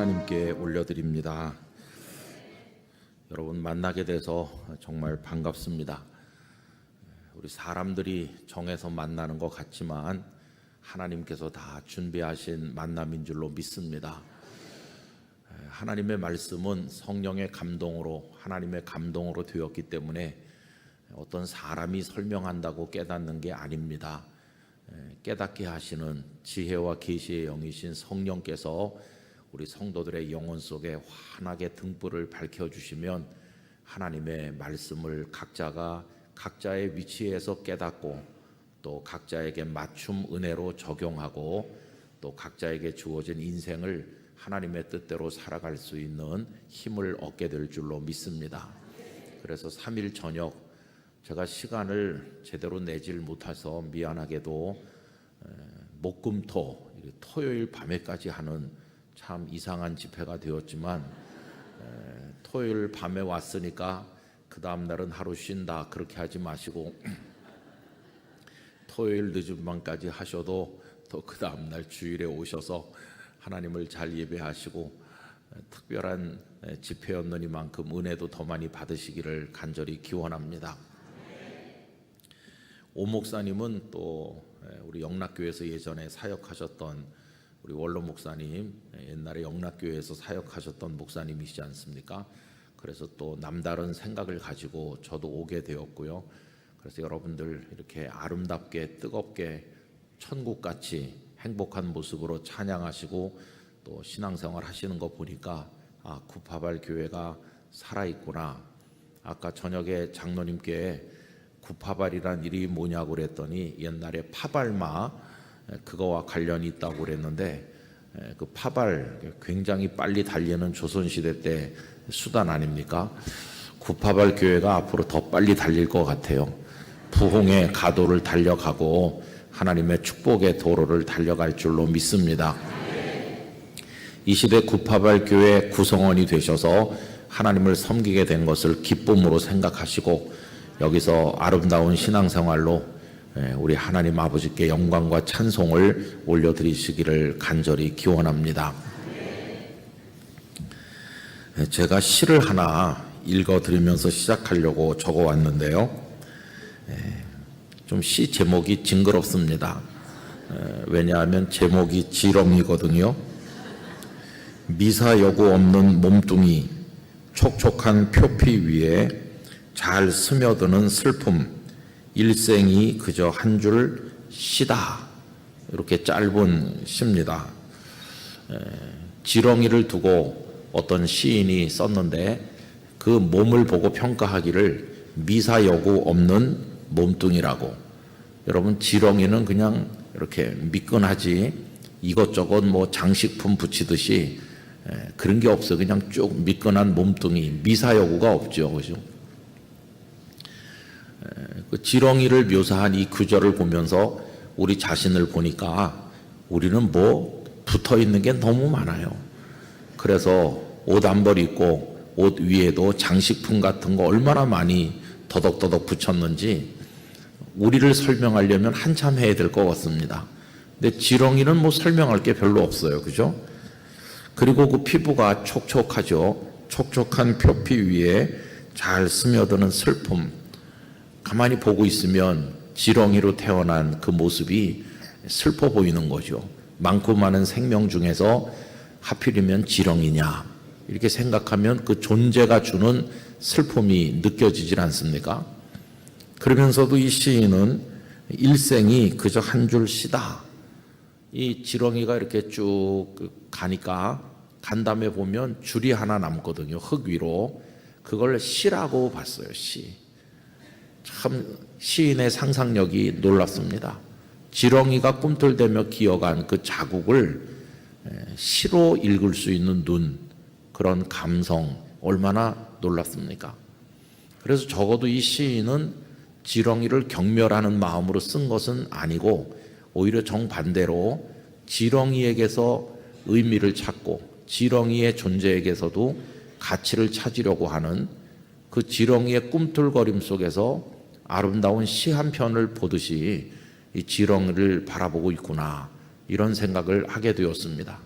하나님께 올려드립니다. 여러분 만나게 돼서 정말 반갑습니다. 우리 사람들이 정해서 만나는 것 같지만 하나님께서 다 준비하신 만남인 줄로 믿습니다. 하나님의 말씀은 성령의 감동으로, 하나님의 감동으로 되었기 때문에 어떤 사람이 설명한다고 깨닫는 게 아닙니다. 깨닫게 하시는 지혜와 계시의 영이신 성령께서 우리 성도들의 영혼 속에 환하게 등불을 밝혀주시면 하나님의 말씀을 각자가 각자의 위치에서 깨닫고 또 각자에게 맞춤 은혜로 적용하고 또 각자에게 주어진 인생을 하나님의 뜻대로 살아갈 수 있는 힘을 얻게 될 줄로 믿습니다. 그래서 3일 저녁 제가 시간을 제대로 내질 못해서 미안하게도 목금토 토요일 밤에까지 하는 참 이상한 집회가 되었지만 토요일 밤에 왔으니까 그 다음 날은 하루 쉰다 그렇게 하지 마시고 토요일 늦은 밤까지 하셔도 또 그 다음 날 주일에 오셔서 하나님을 잘 예배하시고 특별한 집회였느니만큼 은혜도 더 많이 받으시기를 간절히 기원합니다. 오 목사님은 또 우리 영락교회에서 예전에 사역하셨던 우리 원로 목사님, 옛날에 영락교회에서 사역하셨던 목사님이시지 않습니까? 그래서 또 남다른 생각을 가지고 저도 오게 되었고요. 그래서 여러분들 이렇게 아름답게 뜨겁게 천국같이 행복한 모습으로 찬양하시고 또 신앙생활 하시는 거 보니까 구파발 교회가 살아있구나. 아까 저녁에 장로님께 구파발이란 일이 뭐냐고 그랬더니 옛날에 파발마 그거와 관련이 있다고 그랬는데 그 파발 굉장히 빨리 달리는 조선시대 때 수단 아닙니까? 구파발 교회가 앞으로 더 빨리 달릴 것 같아요. 부흥의 가도를 달려가고 하나님의 축복의 도로를 달려갈 줄로 믿습니다. 이 시대 구파발 교회 구성원이 되셔서 하나님을 섬기게 된 것을 기쁨으로 생각하시고 여기서 아름다운 신앙생활로 우리 하나님 아버지께 영광과 찬송을 올려드리시기를 간절히 기원합니다. 제가 시를 하나 읽어드리면서 시작하려고 적어왔는데요. 좀 시 제목이 징그럽습니다. 왜냐하면 제목이 지렁이거든요. 미사 여구 없는 몸뚱이, 촉촉한 표피 위에 잘 스며드는 슬픔, 일생이 그저 한 줄 시다. 이렇게 짧은 시입니다. 지렁이를 두고 어떤 시인이 썼는데 그 몸을 보고 평가하기를 미사 여구 없는 몸뚱이라고. 여러분 지렁이는 그냥 이렇게 미끈하지 이것저것 뭐 장식품 붙이듯이 그런 게 없어요. 그냥 쭉 미끈한 몸뚱이, 미사 여구가 없죠. 그죠? 그 지렁이를 묘사한 이 구절을 보면서 우리 자신을 보니까 우리는 뭐 붙어 있는 게 너무 많아요. 그래서 옷 한 벌 입고 옷 위에도 장식품 같은 거 얼마나 많이 더덕더덕 붙였는지 우리를 설명하려면 한참 해야 될 것 같습니다. 근데 지렁이는 뭐 설명할 게 별로 없어요. 그죠? 그리고 그 피부가 촉촉하죠. 촉촉한 표피 위에 잘 스며드는 슬픔. 가만히 보고 있으면 지렁이로 태어난 그 모습이 슬퍼 보이는 거죠. 많고 많은 생명 중에서 하필이면 지렁이냐 이렇게 생각하면 그 존재가 주는 슬픔이 느껴지질 않습니까? 그러면서도 이 시인은 일생이 그저 한 줄 시다. 이 지렁이가 이렇게 쭉 가니까 간 다음에 보면 줄이 하나 남거든요. 흙 위로. 그걸 시라고 봤어요. 시. 참 시인의 상상력이 놀랍습니다. 지렁이가 꿈틀대며 기어간 그 자국을 시로 읽을 수 있는 눈, 그런 감성 얼마나 놀랍습니까? 그래서 적어도 이 시인은 지렁이를 경멸하는 마음으로 쓴 것은 아니고 오히려 정반대로 지렁이에게서 의미를 찾고 지렁이의 존재에게서도 가치를 찾으려고 하는 그 지렁이의 꿈틀거림 속에서 아름다운 시 한 편을 보듯이 이 지렁이를 바라보고 있구나 이런 생각을 하게 되었습니다.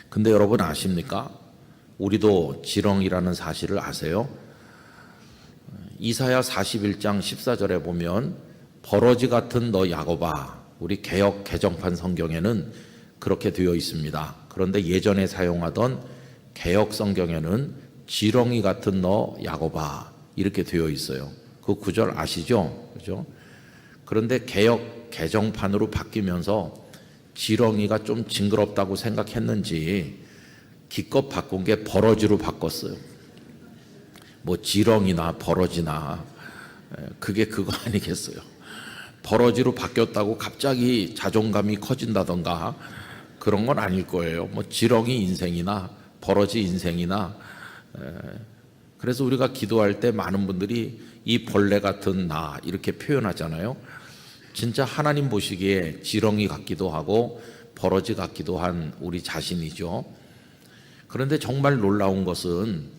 근데 여러분 아십니까? 우리도 지렁이라는 사실을 아세요? 이사야 41장 14절에 보면 버러지 같은 너 야곱아, 우리 개역 개정판 성경에는 그렇게 되어 있습니다. 그런데 예전에 사용하던 개역 성경에는 지렁이 같은 너 야곱아 이렇게 되어 있어요. 그 구절 아시죠? 그죠? 그런데 개역 개정판으로 바뀌면서 지렁이가 좀 징그럽다고 생각했는지 기껏 바꾼 게 버러지로 바꿨어요. 뭐 지렁이나 버러지나 그게 그거 아니겠어요. 버러지로 바뀌었다고 갑자기 자존감이 커진다던가 그런 건 아닐 거예요. 뭐 지렁이 인생이나 버러지 인생이나. 그래서 우리가 기도할 때 많은 분들이 이 벌레 같은 나 이렇게 표현하잖아요. 진짜 하나님 보시기에 지렁이 같기도 하고 버러지 같기도 한 우리 자신이죠. 그런데 정말 놀라운 것은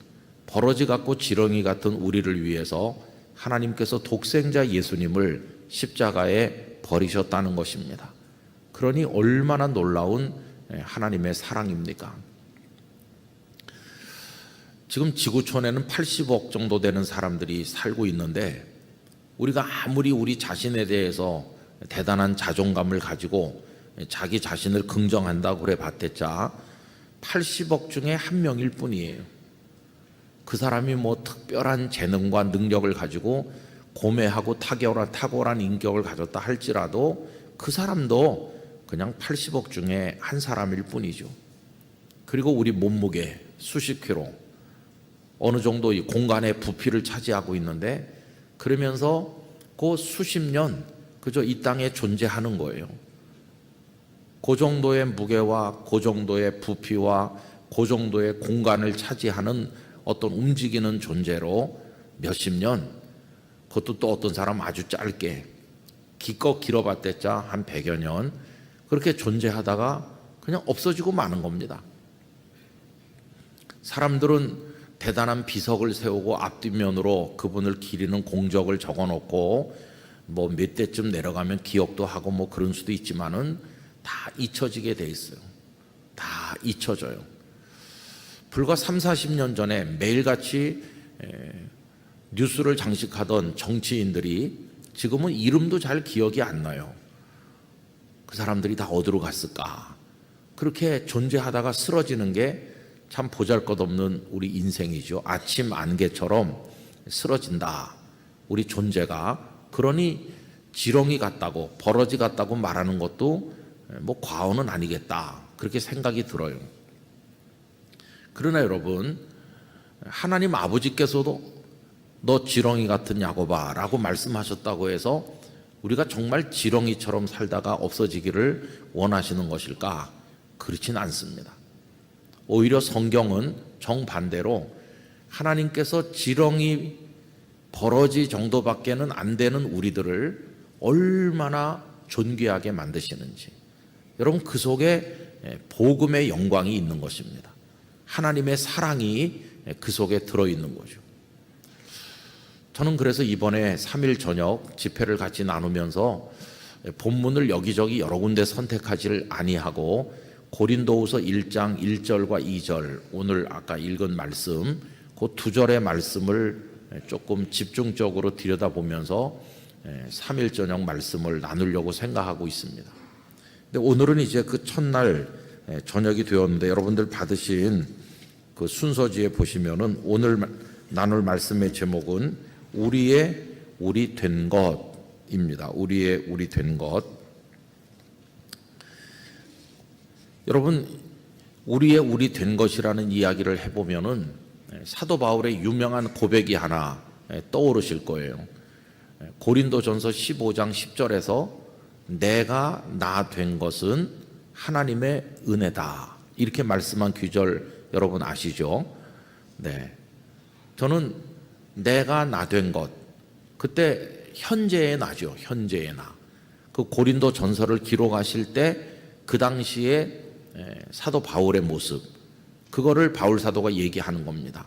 버러지 같고 지렁이 같은 우리를 위해서 하나님께서 독생자 예수님을 십자가에 버리셨다는 것입니다. 그러니 얼마나 놀라운 하나님의 사랑입니까? 지금 지구촌에는 80억 정도 되는 사람들이 살고 있는데 우리가 아무리 우리 자신에 대해서 대단한 자존감을 가지고 자기 자신을 긍정한다고 그래 봤댔자 80억 중에 한 명일 뿐이에요. 그 사람이 뭐 특별한 재능과 능력을 가지고 고매하고 탁월한 인격을 가졌다 할지라도 그 사람도 그냥 80억 중에 한 사람일 뿐이죠. 그리고 우리 몸무게 수십 킬로 어느 정도 이 공간의 부피를 차지하고 있는데 그러면서 그 수십 년 그저 이 땅에 존재하는 거예요. 그 정도의 무게와 그 정도의 부피와 그 정도의 공간을 차지하는 어떤 움직이는 존재로 몇십 년, 그것도 또 어떤 사람 아주 짧게 기껏 길어봤댔자 한 100여 년 그렇게 존재하다가 그냥 없어지고 마는 겁니다. 사람들은 대단한 비석을 세우고 앞뒷면으로 그분을 기리는 공적을 적어놓고 뭐 몇 대쯤 내려가면 기억도 하고 뭐 그런 수도 있지만은 다 잊혀지게 돼 있어요. 다 잊혀져요. 불과 3, 40년 전에 매일같이 뉴스를 장식하던 정치인들이 지금은 이름도 잘 기억이 안 나요. 그 사람들이 다 어디로 갔을까? 그렇게 존재하다가 쓰러지는 게 참 보잘것없는 우리 인생이죠. 아침 안개처럼 쓰러진다. 우리 존재가. 그러니 지렁이 같다고 버러지 같다고 말하는 것도 뭐 과언은 아니겠다. 그렇게 생각이 들어요. 그러나 여러분, 하나님 아버지께서도 너 지렁이 같은 야곱아 라고 말씀하셨다고 해서 우리가 정말 지렁이처럼 살다가 없어지기를 원하시는 것일까? 그렇진 않습니다. 오히려 성경은 정반대로 하나님께서 지렁이 버러지 정도밖에는 안 되는 우리들을 얼마나 존귀하게 만드시는지, 여러분 그 속에 복음의 영광이 있는 것입니다. 하나님의 사랑이 그 속에 들어있는 거죠. 저는 그래서 이번에 3일 저녁 집회를 같이 나누면서 본문을 여기저기 여러 군데 선택하지를 아니하고 고린도후서 1장 1절과 2절, 오늘 아까 읽은 말씀, 그 두 절의 말씀을 조금 집중적으로 들여다보면서 3일 저녁 말씀을 나누려고 생각하고 있습니다. 근데 오늘은 이제 그 첫날 저녁이 되었는데 여러분들 받으신 그 순서지에 보시면은 오늘 나눌 말씀의 제목은 우리 된 것입니다. 우리 된 것. 여러분, 우리 된 것이라는 이야기를 해보면은 사도 바울의 유명한 고백이 하나 떠오르실 거예요. 고린도전서 15장 10절에서 내가 나 된 것은 하나님의 은혜다. 이렇게 말씀한 구절 여러분 아시죠? 네. 저는 내가 나 된 것, 그때 현재의 나죠. 현재의 나. 그 고린도 전서를 기록하실 때 그 당시에 사도 바울의 모습, 그거를 바울 사도가 얘기하는 겁니다.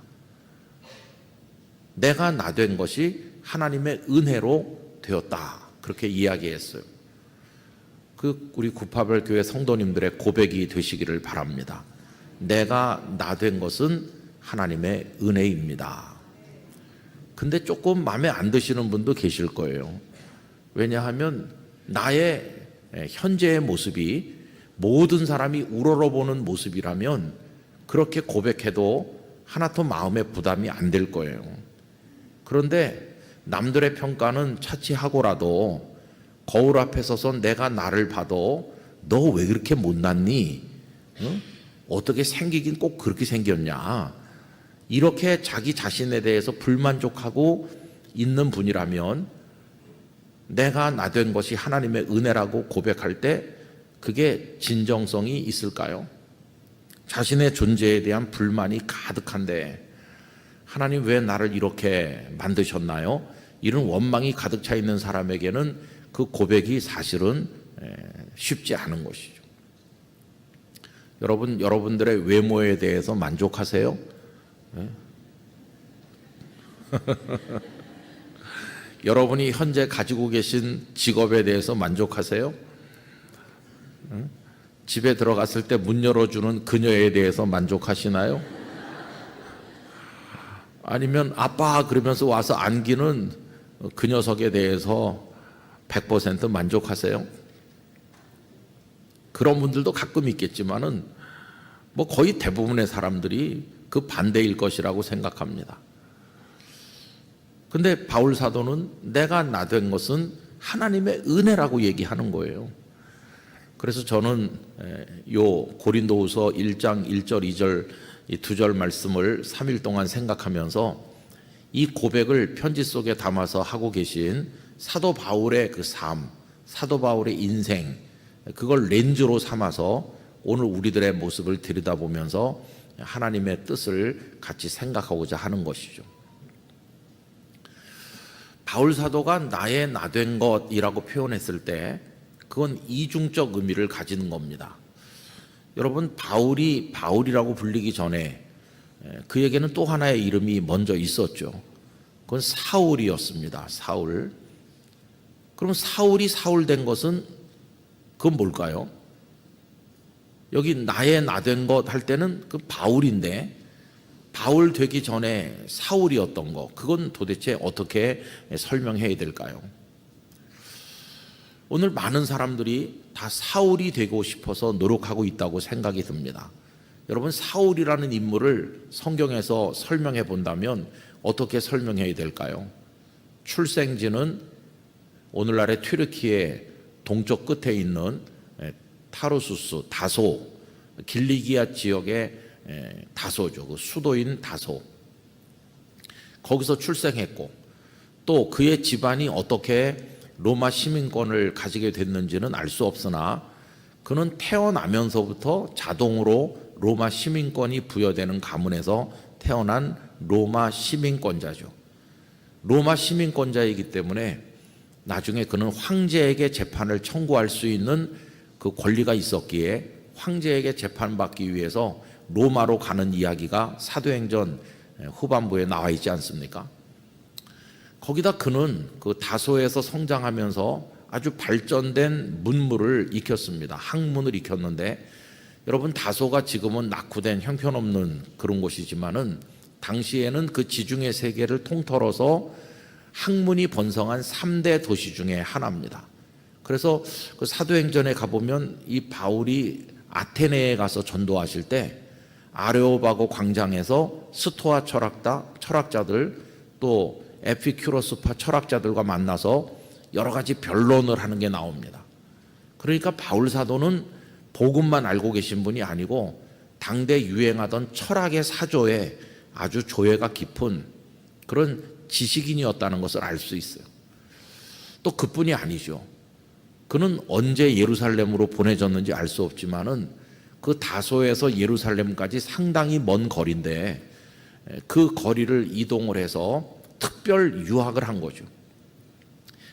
내가 나 된 것이 하나님의 은혜로 되었다. 그렇게 이야기했어요. 그 우리 구파별 교회 성도님들의 고백이 되시기를 바랍니다. 내가 나 된 것은 하나님의 은혜입니다. 근데 조금 마음에 안 드시는 분도 계실 거예요. 왜냐하면 나의 현재의 모습이 모든 사람이 우러러보는 모습이라면 그렇게 고백해도 하나도 마음에 부담이 안 될 거예요. 그런데 남들의 평가는 차치하고라도 거울 앞에 서서 내가 나를 봐도 너 왜 그렇게 못났니? 응? 어떻게 생기긴 꼭 그렇게 생겼냐? 이렇게 자기 자신에 대해서 불만족하고 있는 분이라면 내가 나 된 것이 하나님의 은혜라고 고백할 때 그게 진정성이 있을까요? 자신의 존재에 대한 불만이 가득한데 하나님 왜 나를 이렇게 만드셨나요? 이런 원망이 가득 차 있는 사람에게는 그 고백이 사실은 쉽지 않은 것이죠. 여러분들의 외모에 대해서 만족하세요? 여러분이 현재 가지고 계신 직업에 대해서 만족하세요? 집에 들어갔을 때 문 열어주는 그녀에 대해서 만족하시나요? 아니면 아빠 그러면서 와서 안기는 그 녀석에 대해서 100% 만족하세요? 그런 분들도 가끔 있겠지만은 뭐 거의 대부분의 사람들이 그 반대일 것이라고 생각합니다. 근데 바울 사도는 내가 나 된 것은 하나님의 은혜라고 얘기하는 거예요. 그래서 저는 요 고린도후서 1장 1절 2절 이 두 절 말씀을 3일 동안 생각하면서 이 고백을 편지 속에 담아서 하고 계신 사도 바울의 그 삶, 사도 바울의 인생, 그걸 렌즈로 삼아서 오늘 우리들의 모습을 들여다보면서 하나님의 뜻을 같이 생각하고자 하는 것이죠. 바울 사도가 나의 나 된 것이라고 표현했을 때 그건 이중적 의미를 가지는 겁니다. 여러분, 바울이 바울이라고 불리기 전에 그에게는 또 하나의 이름이 먼저 있었죠. 그건 사울이었습니다. 사울. 그럼 사울이 사울 된 것은 그건 뭘까요? 여기 나의 나 된 것 할 때는 그 바울인데 바울 되기 전에 사울이었던 것, 그건 도대체 어떻게 설명해야 될까요? 오늘 많은 사람들이 다 사울이 되고 싶어서 노력하고 있다고 생각이 듭니다. 여러분, 사울이라는 인물을 성경에서 설명해 본다면 어떻게 설명해야 될까요? 출생지는 오늘날의 튀르키예 동쪽 끝에 있는 타르수스, 다소, 길리기아 지역의 다소죠. 그 수도인 다소. 거기서 출생했고 또 그의 집안이 어떻게 로마 시민권을 가지게 됐는지는 알 수 없으나 그는 태어나면서부터 자동으로 로마 시민권이 부여되는 가문에서 태어난 로마 시민권자죠. 로마 시민권자이기 때문에 나중에 그는 황제에게 재판을 청구할 수 있는 그 권리가 있었기에 황제에게 재판받기 위해서 로마로 가는 이야기가 사도행전 후반부에 나와 있지 않습니까? 거기다 그는 그 다소에서 성장하면서 아주 발전된 문물을 익혔습니다. 학문을 익혔는데 여러분, 다소가 지금은 낙후된 형편없는 그런 곳이지만은 당시에는 그 지중해 세계를 통틀어서 학문이 번성한 3대 도시 중에 하나입니다. 그래서 그 사도행전에 가보면 이 바울이 아테네에 가서 전도하실 때 아레오바고 광장에서 스토아 철학자들 또 에피큐로스파 철학자들과 만나서 여러 가지 변론을 하는 게 나옵니다. 그러니까 바울 사도는 복음만 알고 계신 분이 아니고 당대 유행하던 철학의 사조에 아주 조예가 깊은 그런 지식인이었다는 것을 알 수 있어요. 또 그뿐이 아니죠. 그는 언제 예루살렘으로 보내졌는지 알 수 없지만은 그 다소에서 예루살렘까지 상당히 먼 거리인데 그 거리를 이동을 해서 특별 유학을 한 거죠.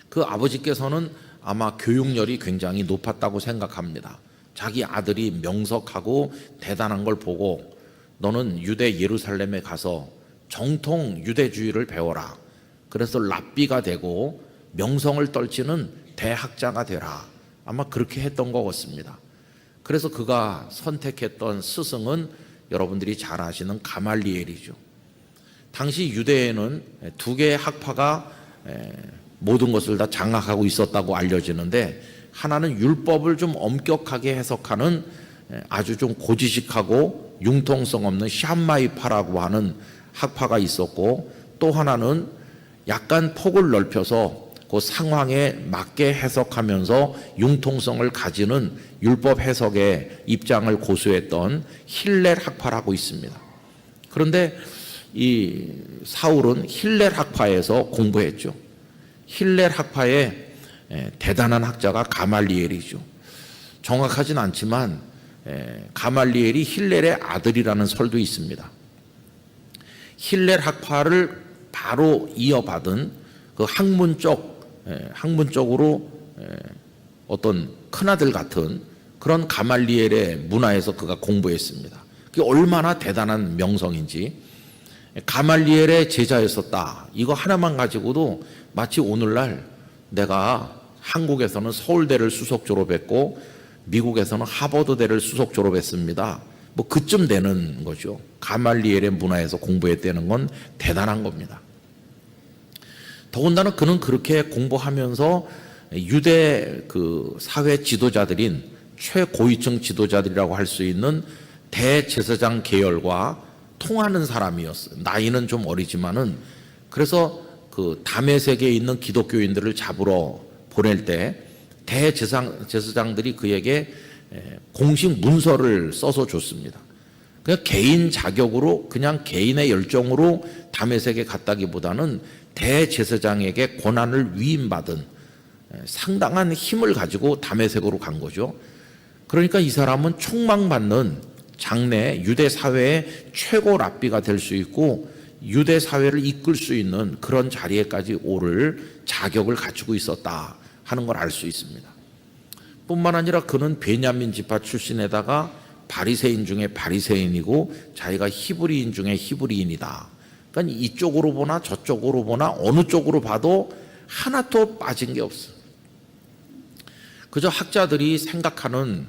그 아버지께서는 아마 교육열이 굉장히 높았다고 생각합니다. 자기 아들이 명석하고 대단한 걸 보고 너는 유대 예루살렘에 가서 정통 유대주의를 배워라. 그래서 랍비가 되고 명성을 떨치는 대학자가 되라. 아마 그렇게 했던 것 같습니다. 그래서 그가 선택했던 스승은 여러분들이 잘 아시는 가말리엘이죠. 당시 유대에는 두 개의 학파가 모든 것을 다 장악하고 있었다고 알려지는데, 하나는 율법을 좀 엄격하게 해석하는 아주 좀 고지식하고 융통성 없는 샴마이파라고 하는 학파가 있었고, 또 하나는 약간 폭을 넓혀서 그 상황에 맞게 해석하면서 융통성을 가지는 율법 해석의 입장을 고수했던 힐렐 학파라고 있습니다. 그런데 이 사울은 힐렐 학파에서 공부했죠. 힐렐 학파의 대단한 학자가 가말리엘이죠. 정확하진 않지만 가말리엘이 힐렐의 아들이라는 설도 있습니다. 힐렐 학파를 바로 이어받은 그 학문적으로 어떤 큰아들 같은 그런 가말리엘의 문화에서 그가 공부했습니다. 그게 얼마나 대단한 명성인지. 가말리엘의 제자였었다, 이거 하나만 가지고도 마치 오늘날 내가 한국에서는 서울대를 수석 졸업했고 미국에서는 하버드대를 수석 졸업했습니다, 뭐 그쯤 되는 거죠. 가말리엘의 문화에서 공부했다는 건 대단한 겁니다. 더군다나 그는 그렇게 공부하면서 유대 그 사회 지도자들인 최고위층 지도자들이라고 할 수 있는 대제사장 계열과 통하는 사람이었어요. 나이는 좀 어리지만은. 그래서 그 다메섹에 있는 기독교인들을 잡으러 보낼 때 대제사장들이 그에게 공식 문서를 써서 줬습니다. 그냥 개인 자격으로, 그냥 개인의 열정으로 다메섹에 갔다기보다는 대제사장에게 권한을 위임받은 상당한 힘을 가지고 다메섹으로 간 거죠. 그러니까 이 사람은 촉망받는 장래 유대 사회의 최고 랍비가 될 수 있고 유대 사회를 이끌 수 있는 그런 자리에까지 오를 자격을 갖추고 있었다 하는 걸 알 수 있습니다. 뿐만 아니라 그는 베냐민 지파 출신에다가 바리새인 중에 바리새인이고 자기가 히브리인 중에 히브리인이다. 그러니까 이쪽으로 보나 저쪽으로 보나 어느 쪽으로 봐도 하나도 빠진 게 없어요. 그저 학자들이 생각하는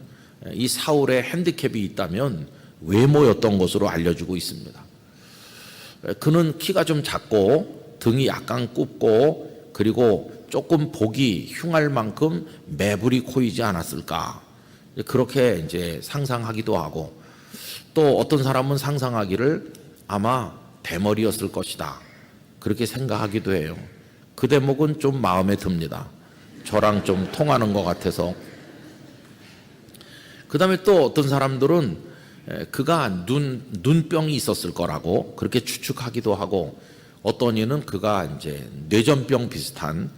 이 사울의 핸디캡이 있다면 외모였던 것으로 알려지고 있습니다. 그는 키가 좀 작고 등이 약간 굽고 그리고 조금 보기 흉할 만큼 매부리 코이지 않았을까, 그렇게 이제 상상하기도 하고, 또 어떤 사람은 상상하기를 아마 대머리였을 것이다, 그렇게 생각하기도 해요. 그 대목은 좀 마음에 듭니다. 저랑 좀 통하는 것 같아서. 그 다음에 또 어떤 사람들은 그가 눈병이 있었을 거라고 그렇게 추측하기도 하고, 어떤 이는 그가 이제 뇌전병 비슷한,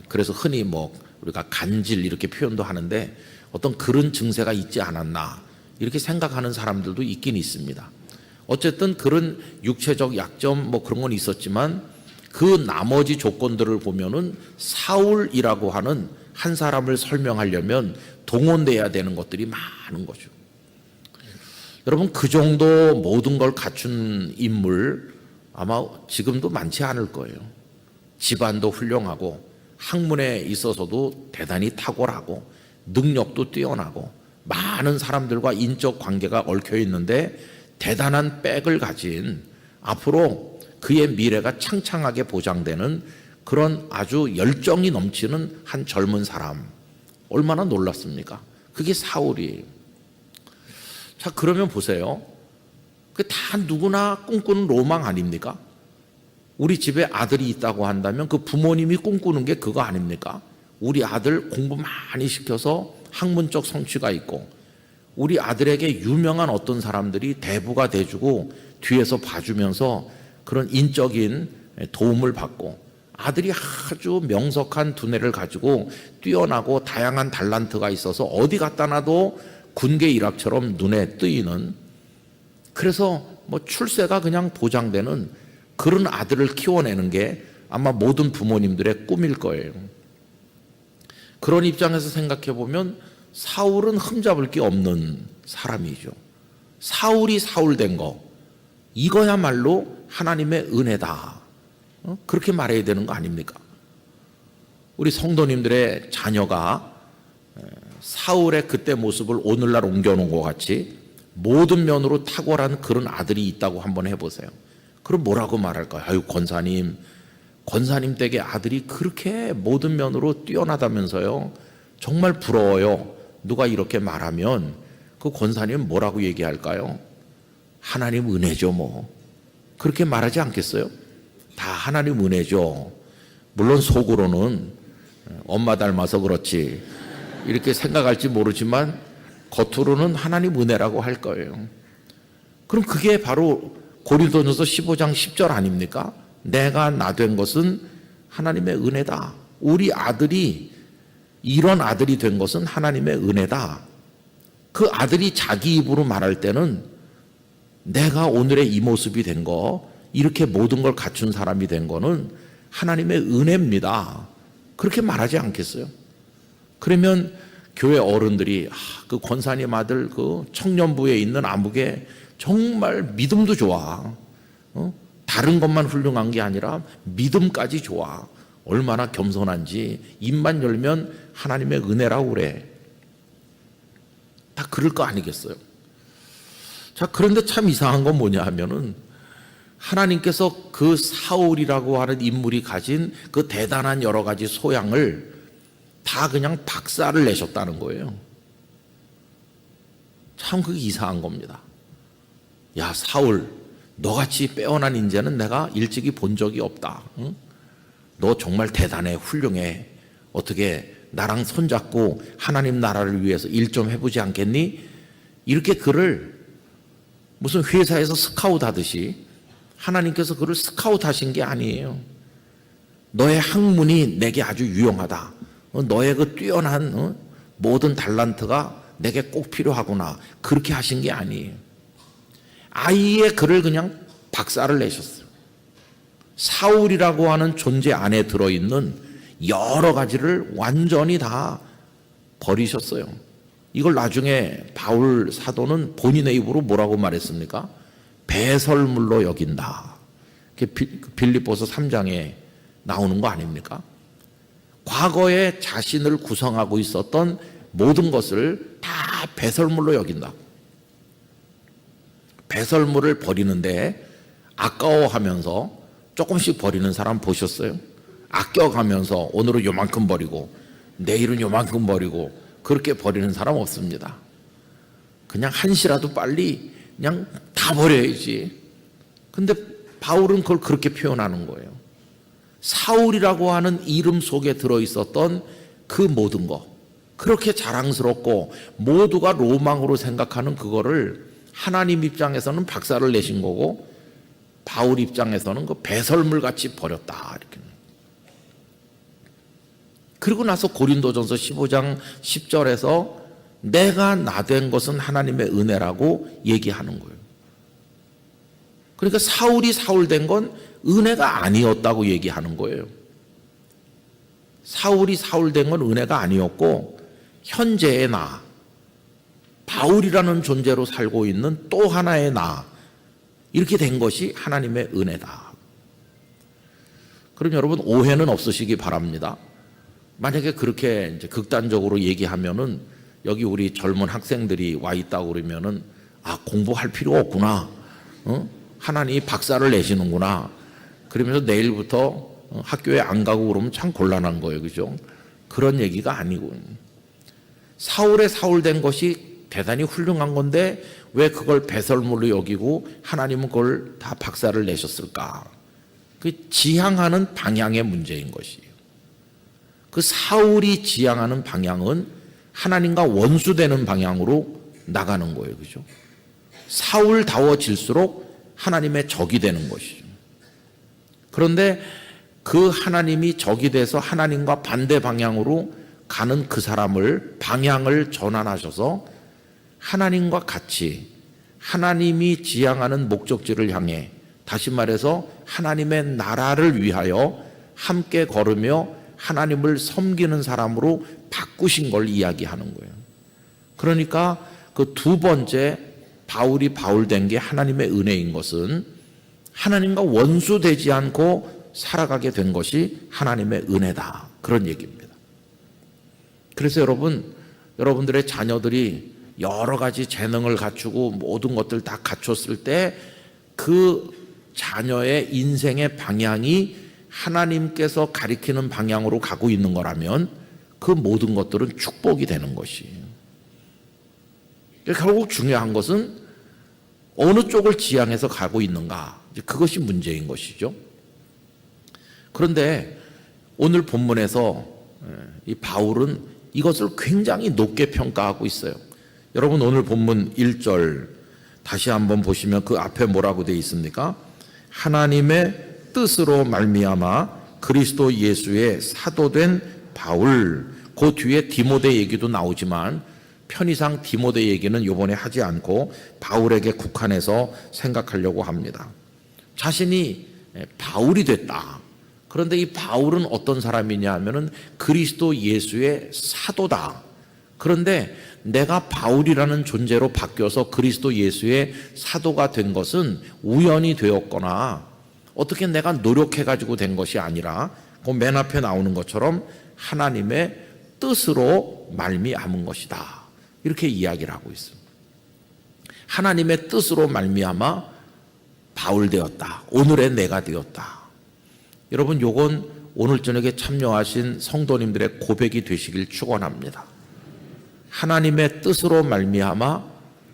그래서 흔히 뭐 우리가 간질 이렇게 표현도 하는데 어떤 그런 증세가 있지 않았나, 이렇게 생각하는 사람들도 있긴 있습니다. 어쨌든 그런 육체적 약점 뭐 그런 건 있었지만 그 나머지 조건들을 보면은 사울이라고 하는 한 사람을 설명하려면 동원돼야 되는 것들이 많은 거죠. 여러분, 그 정도 모든 걸 갖춘 인물 아마 지금도 많지 않을 거예요. 집안도 훌륭하고 학문에 있어서도 대단히 탁월하고 능력도 뛰어나고 많은 사람들과 인적 관계가 얽혀 있는데 대단한 백을 가진, 앞으로 그의 미래가 창창하게 보장되는 그런 아주 열정이 넘치는 한 젊은 사람, 얼마나 놀랐습니까? 그게 사울이에요. 자, 그러면 보세요. 그 다 누구나 꿈꾸는 로망 아닙니까? 우리 집에 아들이 있다고 한다면 그 부모님이 꿈꾸는 게 그거 아닙니까? 우리 아들 공부 많이 시켜서 학문적 성취가 있고, 우리 아들에게 유명한 어떤 사람들이 대부가 돼주고 뒤에서 봐주면서 그런 인적인 도움을 받고, 아들이 아주 명석한 두뇌를 가지고 뛰어나고 다양한 달란트가 있어서 어디 갖다 놔도 군계 일학처럼 눈에 뜨이는, 그래서 뭐 출세가 그냥 보장되는 그런 아들을 키워내는 게 아마 모든 부모님들의 꿈일 거예요. 그런 입장에서 생각해 보면 사울은 흠잡을 게 없는 사람이죠. 사울이 사울된 거, 이거야말로 하나님의 은혜다, 그렇게 말해야 되는 거 아닙니까? 우리 성도님들의 자녀가 사울의 그때 모습을 오늘날 옮겨놓은 것 같이 모든 면으로 탁월한 그런 아들이 있다고 한번 해보세요. 그럼 뭐라고 말할까요? 아유, 권사님 댁의 아들이 그렇게 모든 면으로 뛰어나다면서요. 정말 부러워요. 누가 이렇게 말하면 그 권사님은 뭐라고 얘기할까요? 하나님 은혜죠 뭐. 그렇게 말하지 않겠어요? 다 하나님 은혜죠. 물론 속으로는 엄마 닮아서 그렇지 이렇게 생각할지 모르지만 겉으로는 하나님 은혜라고 할 거예요. 그럼 그게 바로 고린도전서 15장 10절 아닙니까? 내가 나 된 것은 하나님의 은혜다. 우리 아들이 이런 아들이 된 것은 하나님의 은혜다. 그 아들이 자기 입으로 말할 때는 내가 오늘의 이 모습이 된 거, 이렇게 모든 걸 갖춘 사람이 된 거는 하나님의 은혜입니다. 그렇게 말하지 않겠어요? 그러면 교회 어른들이 그 권사님 아들 그 청년부에 있는 아무개 정말 믿음도 좋아. 다른 것만 훌륭한 게 아니라 믿음까지 좋아. 얼마나 겸손한지 입만 열면 하나님의 은혜라고 그래. 다 그럴 거 아니겠어요? 자, 그런데 참 이상한 건 뭐냐 하면은 하나님께서 그 사울이라고 하는 인물이 가진 그 대단한 여러 가지 소양을 다 그냥 박살을 내셨다는 거예요. 참 그게 이상한 겁니다. 야, 사울, 너같이 빼어난 인재는 내가 일찍이 본 적이 없다. 응? 너 정말 대단해, 훌륭해. 어떻게 나랑 손잡고 하나님 나라를 위해서 일 좀 해보지 않겠니? 이렇게 그를 무슨 회사에서 스카웃 하듯이 하나님께서 그를 스카웃 하신 게 아니에요. 너의 학문이 내게 아주 유용하다. 너의 그 뛰어난 모든 달란트가 내게 꼭 필요하구나. 그렇게 하신 게 아니에요. 아예 그를 그냥 박살을 내셨어요. 사울이라고 하는 존재 안에 들어있는 여러 가지를 완전히 다 버리셨어요. 이걸 나중에 바울 사도는 본인의 입으로 뭐라고 말했습니까? 배설물로 여긴다. 빌립보서 3장에 나오는 거 아닙니까? 과거에 자신을 구성하고 있었던 모든 것을 다 배설물로 여긴다. 배설물을 버리는데 아까워하면서 조금씩 버리는 사람 보셨어요? 아껴가면서 오늘은 요만큼 버리고 내일은 요만큼 버리고 그렇게 버리는 사람 없습니다. 그냥 한시라도 빨리 그냥 다 버려야지. 근데 바울은 그걸 그렇게 표현하는 거예요. 사울이라고 하는 이름 속에 들어있었던 그 모든 것, 그렇게 자랑스럽고 모두가 로망으로 생각하는 그거를 하나님 입장에서는 박살을 내신 거고 바울 입장에서는 그 배설물 같이 버렸다. 이렇게. 그리고 나서 고린도전서 15장 10절에서 내가 나 된 것은 하나님의 은혜라고 얘기하는 거예요. 그러니까 사울이 사울 된 건 은혜가 아니었다고 얘기하는 거예요. 사울이 사울 된 건 은혜가 아니었고 현재의 나, 바울이라는 존재로 살고 있는 또 하나의 나, 이렇게 된 것이 하나님의 은혜다. 그럼 여러분 오해는 없으시기 바랍니다. 만약에 그렇게 이제 극단적으로 얘기하면은 여기 우리 젊은 학생들이 와 있다고 그러면은 공부할 필요 없구나. 하나님이 박살을 내시는구나. 그러면서 내일부터 학교에 안 가고 그러면 참 곤란한 거예요. 그죠? 그런 얘기가 아니고. 사울의 사울된 것이 대단히 훌륭한 건데 왜 그걸 배설물로 여기고 하나님은 그걸 다 박살을 내셨을까? 그 지향하는 방향의 문제인 것이에요. 그 사울이 지향하는 방향은 하나님과 원수되는 방향으로 나가는 거예요. 그죠? 사울다워질수록 하나님의 적이 되는 것이죠. 그런데 그 하나님이 적이 돼서 하나님과 반대 방향으로 가는 그 사람을 방향을 전환하셔서 하나님과 같이 하나님이 지향하는 목적지를 향해 다시 말해서 하나님의 나라를 위하여 함께 걸으며 하나님을 섬기는 사람으로 바꾸신 걸 이야기하는 거예요. 그러니까 그 두 번째 바울이 바울된 게 하나님의 은혜인 것은 하나님과 원수되지 않고 살아가게 된 것이 하나님의 은혜다. 그런 얘기입니다. 그래서 여러분들의 자녀들이 여러 가지 재능을 갖추고 모든 것들 다 갖췄을 때 그 자녀의 인생의 방향이 하나님께서 가리키는 방향으로 가고 있는 거라면 그 모든 것들은 축복이 되는 것이에요. 결국 중요한 것은 어느 쪽을 지향해서 가고 있는가, 그것이 문제인 것이죠. 그런데 오늘 본문에서 이 바울은 이것을 굉장히 높게 평가하고 있어요. 여러분 오늘 본문 1절 다시 한번 보시면 그 앞에 뭐라고 되어 있습니까? 하나님의 뜻으로 말미암아 그리스도 예수의 사도된 바울. 그 뒤에 디모데 얘기도 나오지만 편의상 디모데 얘기는 이번에 하지 않고 바울에게 국한해서 생각하려고 합니다. 자신이 바울이 됐다. 그런데 이 바울은 어떤 사람이냐 하면은 그리스도 예수의 사도다. 그런데 내가 바울이라는 존재로 바뀌어서 그리스도 예수의 사도가 된 것은 우연이 되었거나 어떻게 내가 노력해가지고 된 것이 아니라 그 맨 앞에 나오는 것처럼 하나님의 뜻으로 말미암은 것이다. 이렇게 이야기를 하고 있습니다. 하나님의 뜻으로 말미암아 바울 되었다. 오늘의 내가 되었다. 여러분 요건 오늘 저녁에 참여하신 성도님들의 고백이 되시길 축원합니다. 하나님의 뜻으로 말미암아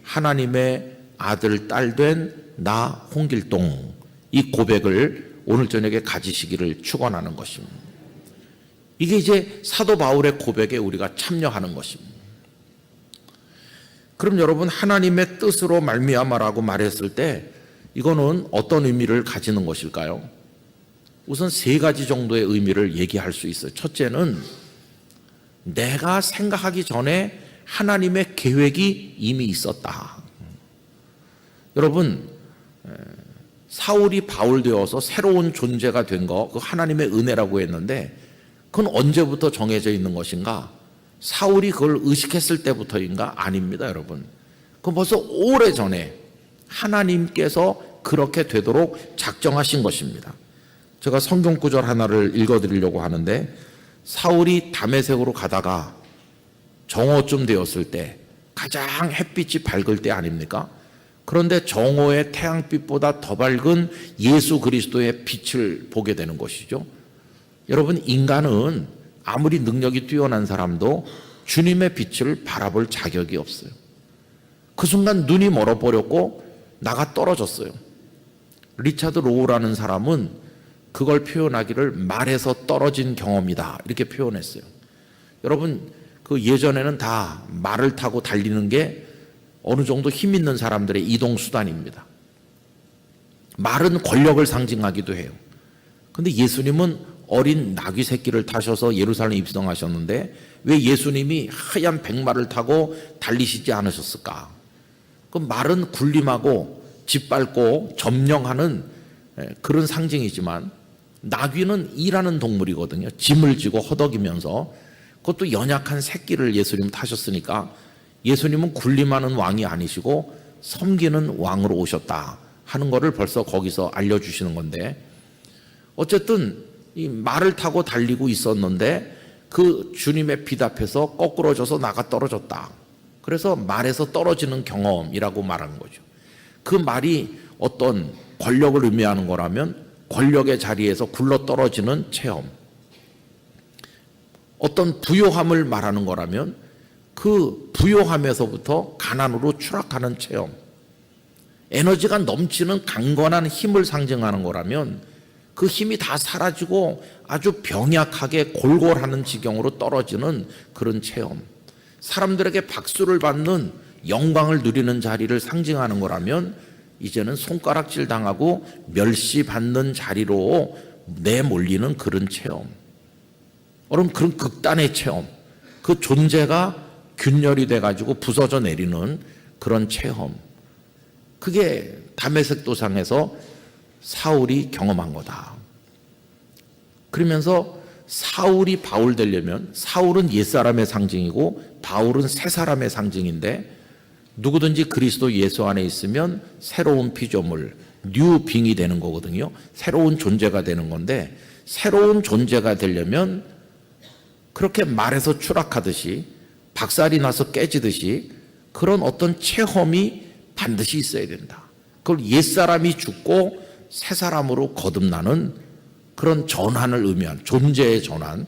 하나님의 아들 딸 된 나 홍길동, 이 고백을 오늘 저녁에 가지시기를 축원하는 것입니다. 이게 이제 사도 바울의 고백에 우리가 참여하는 것입니다. 그럼 여러분 하나님의 뜻으로 말미암아라고 말했을 때 이거는 어떤 의미를 가지는 것일까요? 우선 세 가지 정도의 의미를 얘기할 수 있어요. 첫째는 내가 생각하기 전에 하나님의 계획이 이미 있었다. 여러분 사울이 바울 되어서 새로운 존재가 된 거, 그 하나님의 은혜라고 했는데 그건 언제부터 정해져 있는 것인가? 사울이 그걸 의식했을 때부터인가? 아닙니다, 여러분. 그건 벌써 오래전에 하나님께서 그렇게 되도록 작정하신 것입니다. 제가 성경 구절 하나를 읽어드리려고 하는데 사울이 다메섹으로 가다가 정오쯤 되었을 때 가장 햇빛이 밝을 때 아닙니까? 그런데 정오의 태양빛보다 더 밝은 예수 그리스도의 빛을 보게 되는 것이죠. 여러분 인간은 아무리 능력이 뛰어난 사람도 주님의 빛을 바라볼 자격이 없어요. 그 순간 눈이 멀어버렸고 나가 떨어졌어요. 리차드 로우라는 사람은 그걸 표현하기를 말에서 떨어진 경험이다 이렇게 표현했어요. 여러분 그 예전에는 다 말을 타고 달리는 게 어느 정도 힘 있는 사람들의 이동 수단입니다. 말은 권력을 상징하기도 해요. 그런데 예수님은 어린 나귀 새끼를 타셔서 예루살렘 입성하셨는데 왜 예수님이 하얀 백마를 타고 달리시지 않으셨을까? 그 말은 군림하고 짓밟고 점령하는 그런 상징이지만 나귀는 일하는 동물이거든요. 짐을 지고 허덕이면서 그것도 연약한 새끼를 예수님 타셨으니까 예수님은 군림하는 왕이 아니시고 섬기는 왕으로 오셨다 하는 것을 벌써 거기서 알려주시는 건데 어쨌든 이 말을 타고 달리고 있었는데 그 주님의 빛 앞에서 거꾸러져서 나가 떨어졌다. 그래서 말에서 떨어지는 경험이라고 말하는 거죠. 그 말이 어떤 권력을 의미하는 거라면 권력의 자리에서 굴러 떨어지는 체험, 어떤 부요함을 말하는 거라면 그 부요함에서부터 가난으로 추락하는 체험, 에너지가 넘치는 강건한 힘을 상징하는 거라면 그 힘이 다 사라지고 아주 병약하게 골골하는 지경으로 떨어지는 그런 체험, 사람들에게 박수를 받는 영광을 누리는 자리를 상징하는 거라면 이제는 손가락질 당하고 멸시받는 자리로 내몰리는 그런 체험, 여러분 그런 극단의 체험, 그 존재가 균열이 돼가지고 부서져 내리는 그런 체험, 그게 다메섹 도상에서 사울이 경험한 거다. 그러면서 사울이 바울 되려면 사울은 옛사람의 상징이고 바울은 새사람의 상징인데 누구든지 그리스도 예수 안에 있으면 새로운 피조물, 뉴빙이 되는 거거든요. 새로운 존재가 되는 건데 새로운 존재가 되려면 그렇게 말에서 추락하듯이 박살이 나서 깨지듯이 그런 어떤 체험이 반드시 있어야 된다. 그걸 옛사람이 죽고 새 사람으로 거듭나는 그런 전환을 의미한 존재의 전환.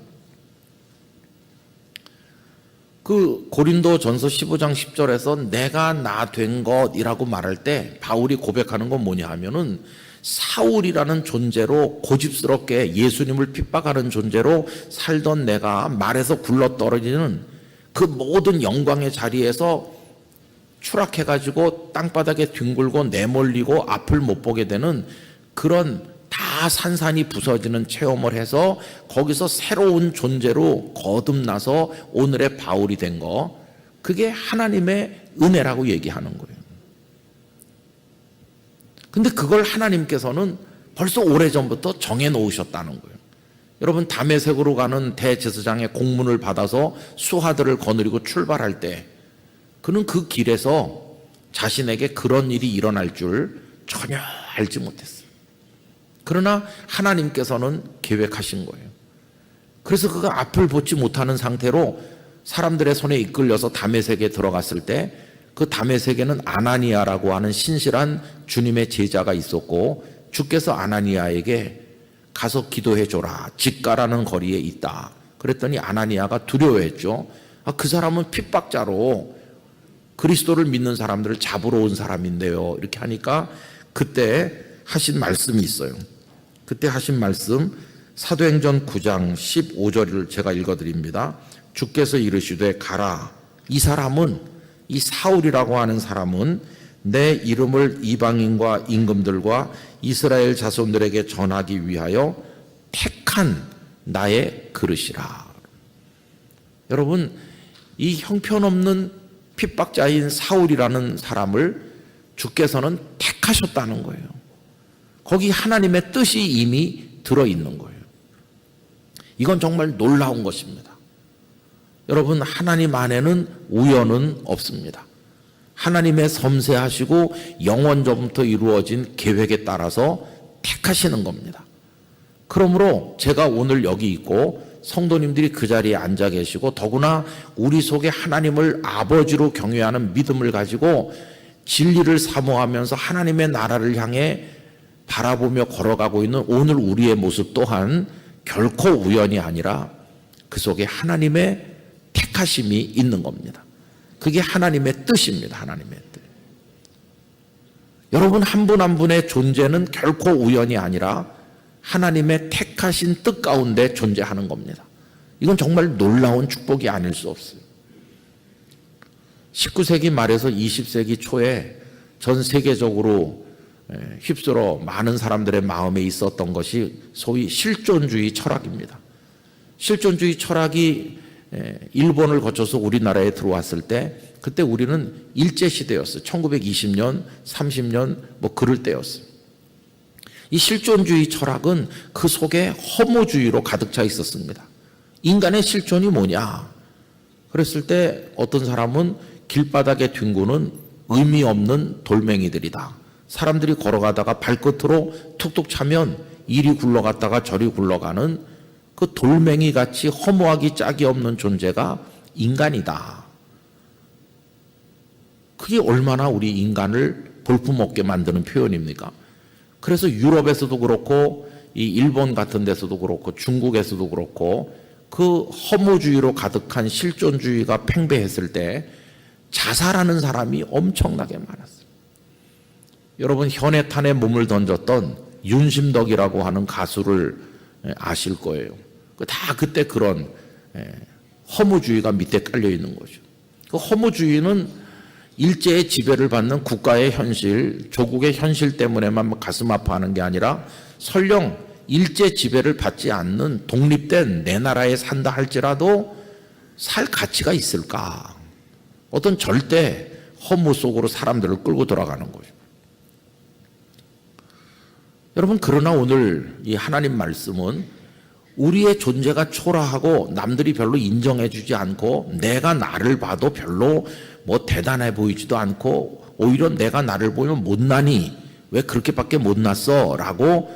그 고린도전서 15장 10절에서 내가 나 된 것이라고 말할 때 바울이 고백하는 건 뭐냐 하면은 사울이라는 존재로 고집스럽게 예수님을 핍박하는 존재로 살던 내가 말에서 굴러떨어지는 그 모든 영광의 자리에서 추락해가지고 땅바닥에 뒹굴고 내몰리고 앞을 못 보게 되는 그런 다 산산이 부서지는 체험을 해서 거기서 새로운 존재로 거듭나서 오늘의 바울이 된 거, 그게 하나님의 은혜라고 얘기하는 거예요. 근데 그걸 하나님께서는 벌써 오래전부터 정해놓으셨다는 거예요. 여러분, 다메섹으로 가는 대제사장의 공문을 받아서 수하들을 거느리고 출발할 때 그는 그 길에서 자신에게 그런 일이 일어날 줄 전혀 알지 못했어요. 그러나 하나님께서는 계획하신 거예요. 그래서 그가 앞을 보지 못하는 상태로 사람들의 손에 이끌려서 다메섹에 들어갔을 때 그 다메섹에는 아나니아라고 하는 신실한 주님의 제자가 있었고 주께서 아나니아에게 가서 기도해 줘라. 직가라는 거리에 있다. 그랬더니 아나니아가 두려워했죠. 그 사람은 핍박자로 그리스도를 믿는 사람들을 잡으러 온 사람인데요. 이렇게 하니까 그때 하신 말씀이 있어요. 그때 하신 말씀 사도행전 9장 15절을 제가 읽어드립니다. 주께서 이르시되 가라. 이 사람은, 이 사울이라고 하는 사람은 내 이름을 이방인과 임금들과 이스라엘 자손들에게 전하기 위하여 택한 나의 그릇이라. 여러분, 이 형편없는 핍박자인 사울이라는 사람을 주께서는 택하셨다는 거예요. 거기 하나님의 뜻이 이미 들어있는 거예요. 이건 정말 놀라운 것입니다. 여러분, 하나님 안에는 우연은 없습니다. 하나님의 섬세하시고 영원전부터 이루어진 계획에 따라서 택하시는 겁니다. 그러므로 제가 오늘 여기 있고 성도님들이 그 자리에 앉아 계시고 더구나 우리 속에 하나님을 아버지로 경외하는 믿음을 가지고 진리를 사모하면서 하나님의 나라를 향해 바라보며 걸어가고 있는 오늘 우리의 모습 또한 결코 우연이 아니라 그 속에 하나님의 택하심이 있는 겁니다. 그게 하나님의 뜻입니다. 하나님의 뜻. 여러분, 한 분 한 분의 존재는 결코 우연이 아니라 하나님의 택하신 뜻 가운데 존재하는 겁니다. 이건 정말 놀라운 축복이 아닐 수 없어요. 19세기 말에서 20세기 초에 전 세계적으로 휩쓸어 많은 사람들의 마음에 있었던 것이 소위 실존주의 철학입니다. 실존주의 철학이 일본을 거쳐서 우리나라에 들어왔을 때 그때 우리는 일제시대였어요. 1920년, 30년 뭐 그럴 때였어요. 이 실존주의 철학은 그 속에 허무주의로 가득 차 있었습니다. 인간의 실존이 뭐냐? 그랬을 때 어떤 사람은 길바닥에 뒹구는 의미 없는 돌멩이들이다. 사람들이 걸어가다가 발끝으로 툭툭 차면 이리 굴러갔다가 저리 굴러가는 그 돌멩이 같이 허무하기 짝이 없는 존재가 인간이다. 그게 얼마나 우리 인간을 볼품없게 만드는 표현입니까? 그래서 유럽에서도 그렇고 이 일본 같은 데서도 그렇고 중국에서도 그렇고 그 허무주의로 가득한 실존주의가 팽배했을 때 자살하는 사람이 엄청나게 많았어요. 여러분, 현해탄에 몸을 던졌던 윤심덕이라고 하는 가수를 아실 거예요. 다 그때 그런 허무주의가 밑에 깔려 있는 거죠. 그 허무주의는 일제의 지배를 받는 국가의 현실, 조국의 현실 때문에만 가슴 아파하는 게 아니라 설령 일제 지배를 받지 않는 독립된 내 나라에 산다 할지라도 살 가치가 있을까? 어떤 절대 허무 속으로 사람들을 끌고 돌아가는 거죠. 여러분, 그러나 오늘 이 하나님 말씀은 우리의 존재가 초라하고 남들이 별로 인정해주지 않고 내가 나를 봐도 별로 뭐 대단해 보이지도 않고 오히려 내가 나를 보면 못나니 왜 그렇게밖에 못났어? 라고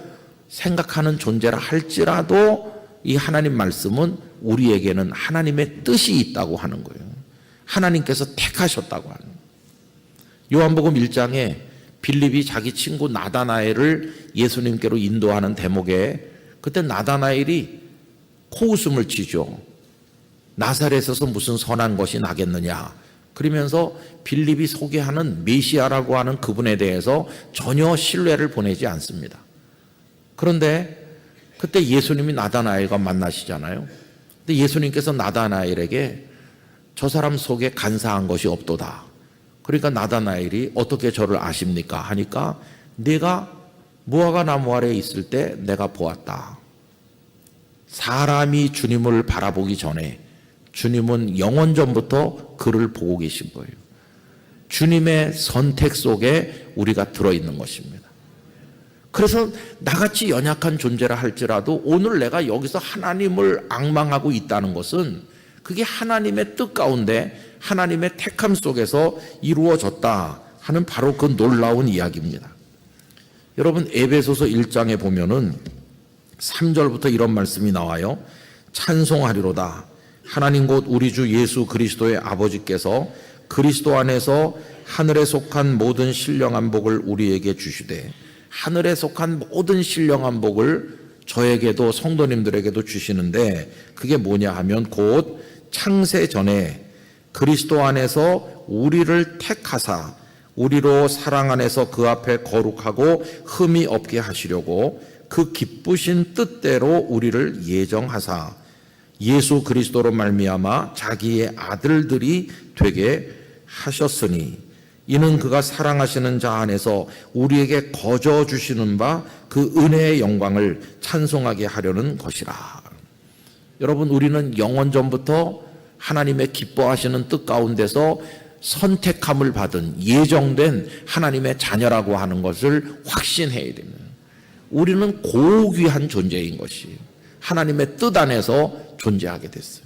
생각하는 존재라 할지라도 이 하나님 말씀은 우리에게는 하나님의 뜻이 있다고 하는 거예요. 하나님께서 택하셨다고 하는 거예요. 요한복음 1장에 빌립이 자기 친구 나다나엘을 예수님께로 인도하는 대목에 그때 나다나엘이 코웃음을 치죠. 나사렛에서 무슨 선한 것이 나겠느냐. 그러면서 빌립이 소개하는 메시아라고 하는 그분에 대해서 전혀 신뢰를 보내지 않습니다. 그런데 그때 예수님이 나다나엘과 만나시잖아요. 근데 예수님께서 나다나엘에게 저 사람 속에 간사한 것이 없도다. 그러니까 나다나엘이 어떻게 저를 아십니까? 하니까 내가 무화과 나무 아래에 있을 때 내가 보았다. 사람이 주님을 바라보기 전에 주님은 영원 전부터 그를 보고 계신 거예요. 주님의 선택 속에 우리가 들어있는 것입니다. 그래서 나같이 연약한 존재라 할지라도 오늘 내가 여기서 하나님을 앙망하고 있다는 것은 그게 하나님의 뜻 가운데 하나님의 택함 속에서 이루어졌다 하는 바로 그 놀라운 이야기입니다. 여러분 에베소서 1장에 보면은 3절부터 이런 말씀이 나와요. 찬송하리로다. 하나님 곧 우리 주 예수 그리스도의 아버지께서 그리스도 안에서 하늘에 속한 모든 신령한 복을 우리에게 주시되 하늘에 속한 모든 신령한 복을 저에게도 성도님들에게도 주시는데 그게 뭐냐 하면 곧 창세 전에 그리스도 안에서 우리를 택하사 우리로 사랑 안에서 그 앞에 거룩하고 흠이 없게 하시려고 그 기쁘신 뜻대로 우리를 예정하사 예수 그리스도로 말미암아 자기의 아들들이 되게 하셨으니 이는 그가 사랑하시는 자 안에서 우리에게 거저 주시는 바 그 은혜의 영광을 찬송하게 하려는 것이라. 여러분 우리는 영원 전부터 하나님의 기뻐하시는 뜻 가운데서 선택함을 받은 예정된 하나님의 자녀라고 하는 것을 확신해야 됩니다. 우리는 고귀한 존재인 것이 하나님의 뜻 안에서 존재하게 됐어요.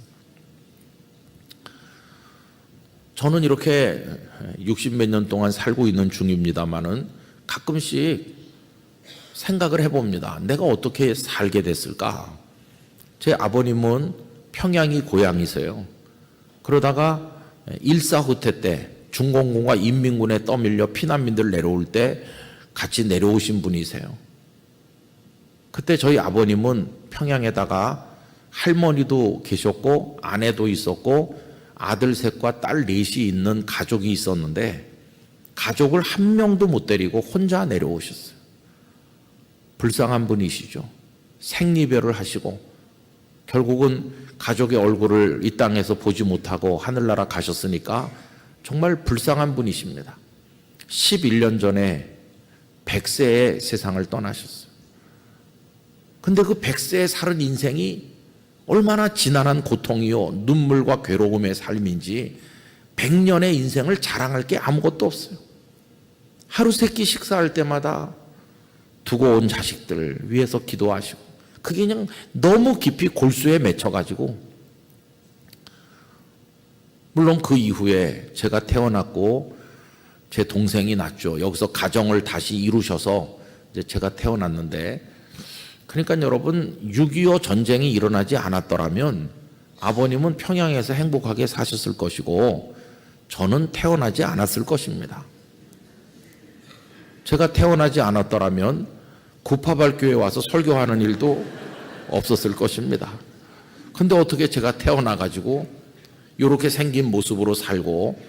저는 이렇게 60몇 년 동안 살고 있는 중입니다만은 가끔씩 생각을 해봅니다. 내가 어떻게 살게 됐을까? 제 아버님은 평양이 고향이세요. 그러다가 일사후퇴 때 중공군과 인민군에 떠밀려 피난민들 내려올 때 같이 내려오신 분이세요. 그때 저희 아버님은 평양에다가 할머니도 계셨고 아내도 있었고 아들 셋과 딸 넷이 있는 가족이 있었는데 가족을 한 명도 못 데리고 혼자 내려오셨어요. 불쌍한 분이시죠. 생리별을 하시고 결국은 가족의 얼굴을 이 땅에서 보지 못하고 하늘나라 가셨으니까 정말 불쌍한 분이십니다. 11년 전에 100세에 세상을 떠나셨어요. 근데 그 100세에 살은 인생이 얼마나 지난한 고통이요 눈물과 괴로움의 삶인지 100년의 인생을 자랑할 게 아무것도 없어요. 하루 세 끼 식사할 때마다 두고 온 자식들 위해서 기도하시고 그게 그냥 너무 깊이 골수에 맺혀가지고 물론 그 이후에 제가 태어났고 제 동생이 낳죠. 여기서 가정을 다시 이루셔서 이제 제가 태어났는데 그러니까 여러분 6.25 전쟁이 일어나지 않았더라면 아버님은 평양에서 행복하게 사셨을 것이고 저는 태어나지 않았을 것입니다. 제가 태어나지 않았더라면 구파발교에 와서 설교하는 일도 없었을 것입니다. 근데 어떻게 제가 태어나가지고 이렇게 생긴 모습으로 살고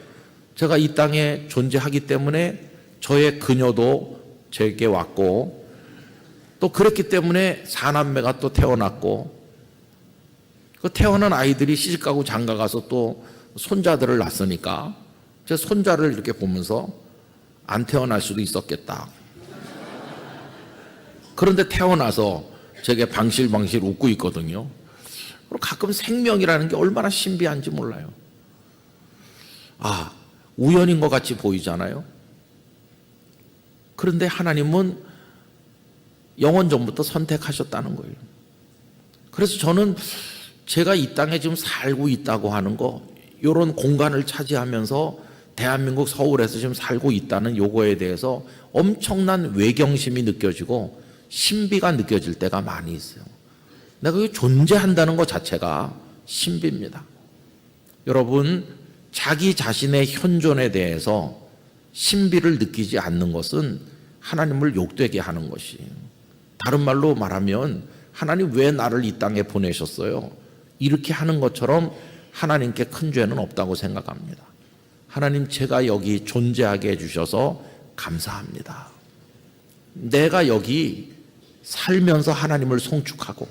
제가 이 땅에 존재하기 때문에 저의 그녀도 제게 왔고 또 그랬기 때문에 사남매가 또 태어났고 그 태어난 아이들이 시집가고 장가가서 또 손자들을 낳았으니까 제 손자를 이렇게 보면서 안 태어날 수도 있었겠다. 그런데 태어나서 제게 방실방실 웃고 있거든요. 그리고 가끔 생명이라는 게 얼마나 신비한지 몰라요. 아, 우연인 것 같이 보이잖아요. 그런데 하나님은 영원 전부터 선택하셨다는 거예요. 그래서 저는 제가 이 땅에 지금 살고 있다고 하는 거, 이런 공간을 차지하면서 대한민국 서울에서 지금 살고 있다는 요거에 대해서 엄청난 외경심이 느껴지고 신비가 느껴질 때가 많이 있어요. 내가 여기 존재한다는 것 자체가 신비입니다. 여러분, 자기 자신의 현존에 대해서 신비를 느끼지 않는 것은 하나님을 욕되게 하는 것이에요. 다른 말로 말하면 하나님 왜 나를 이 땅에 보내셨어요? 이렇게 하는 것처럼 하나님께 큰 죄는 없다고 생각합니다. 하나님, 제가 여기 존재하게 해주셔서 감사합니다. 내가 여기 살면서 하나님을 송축하고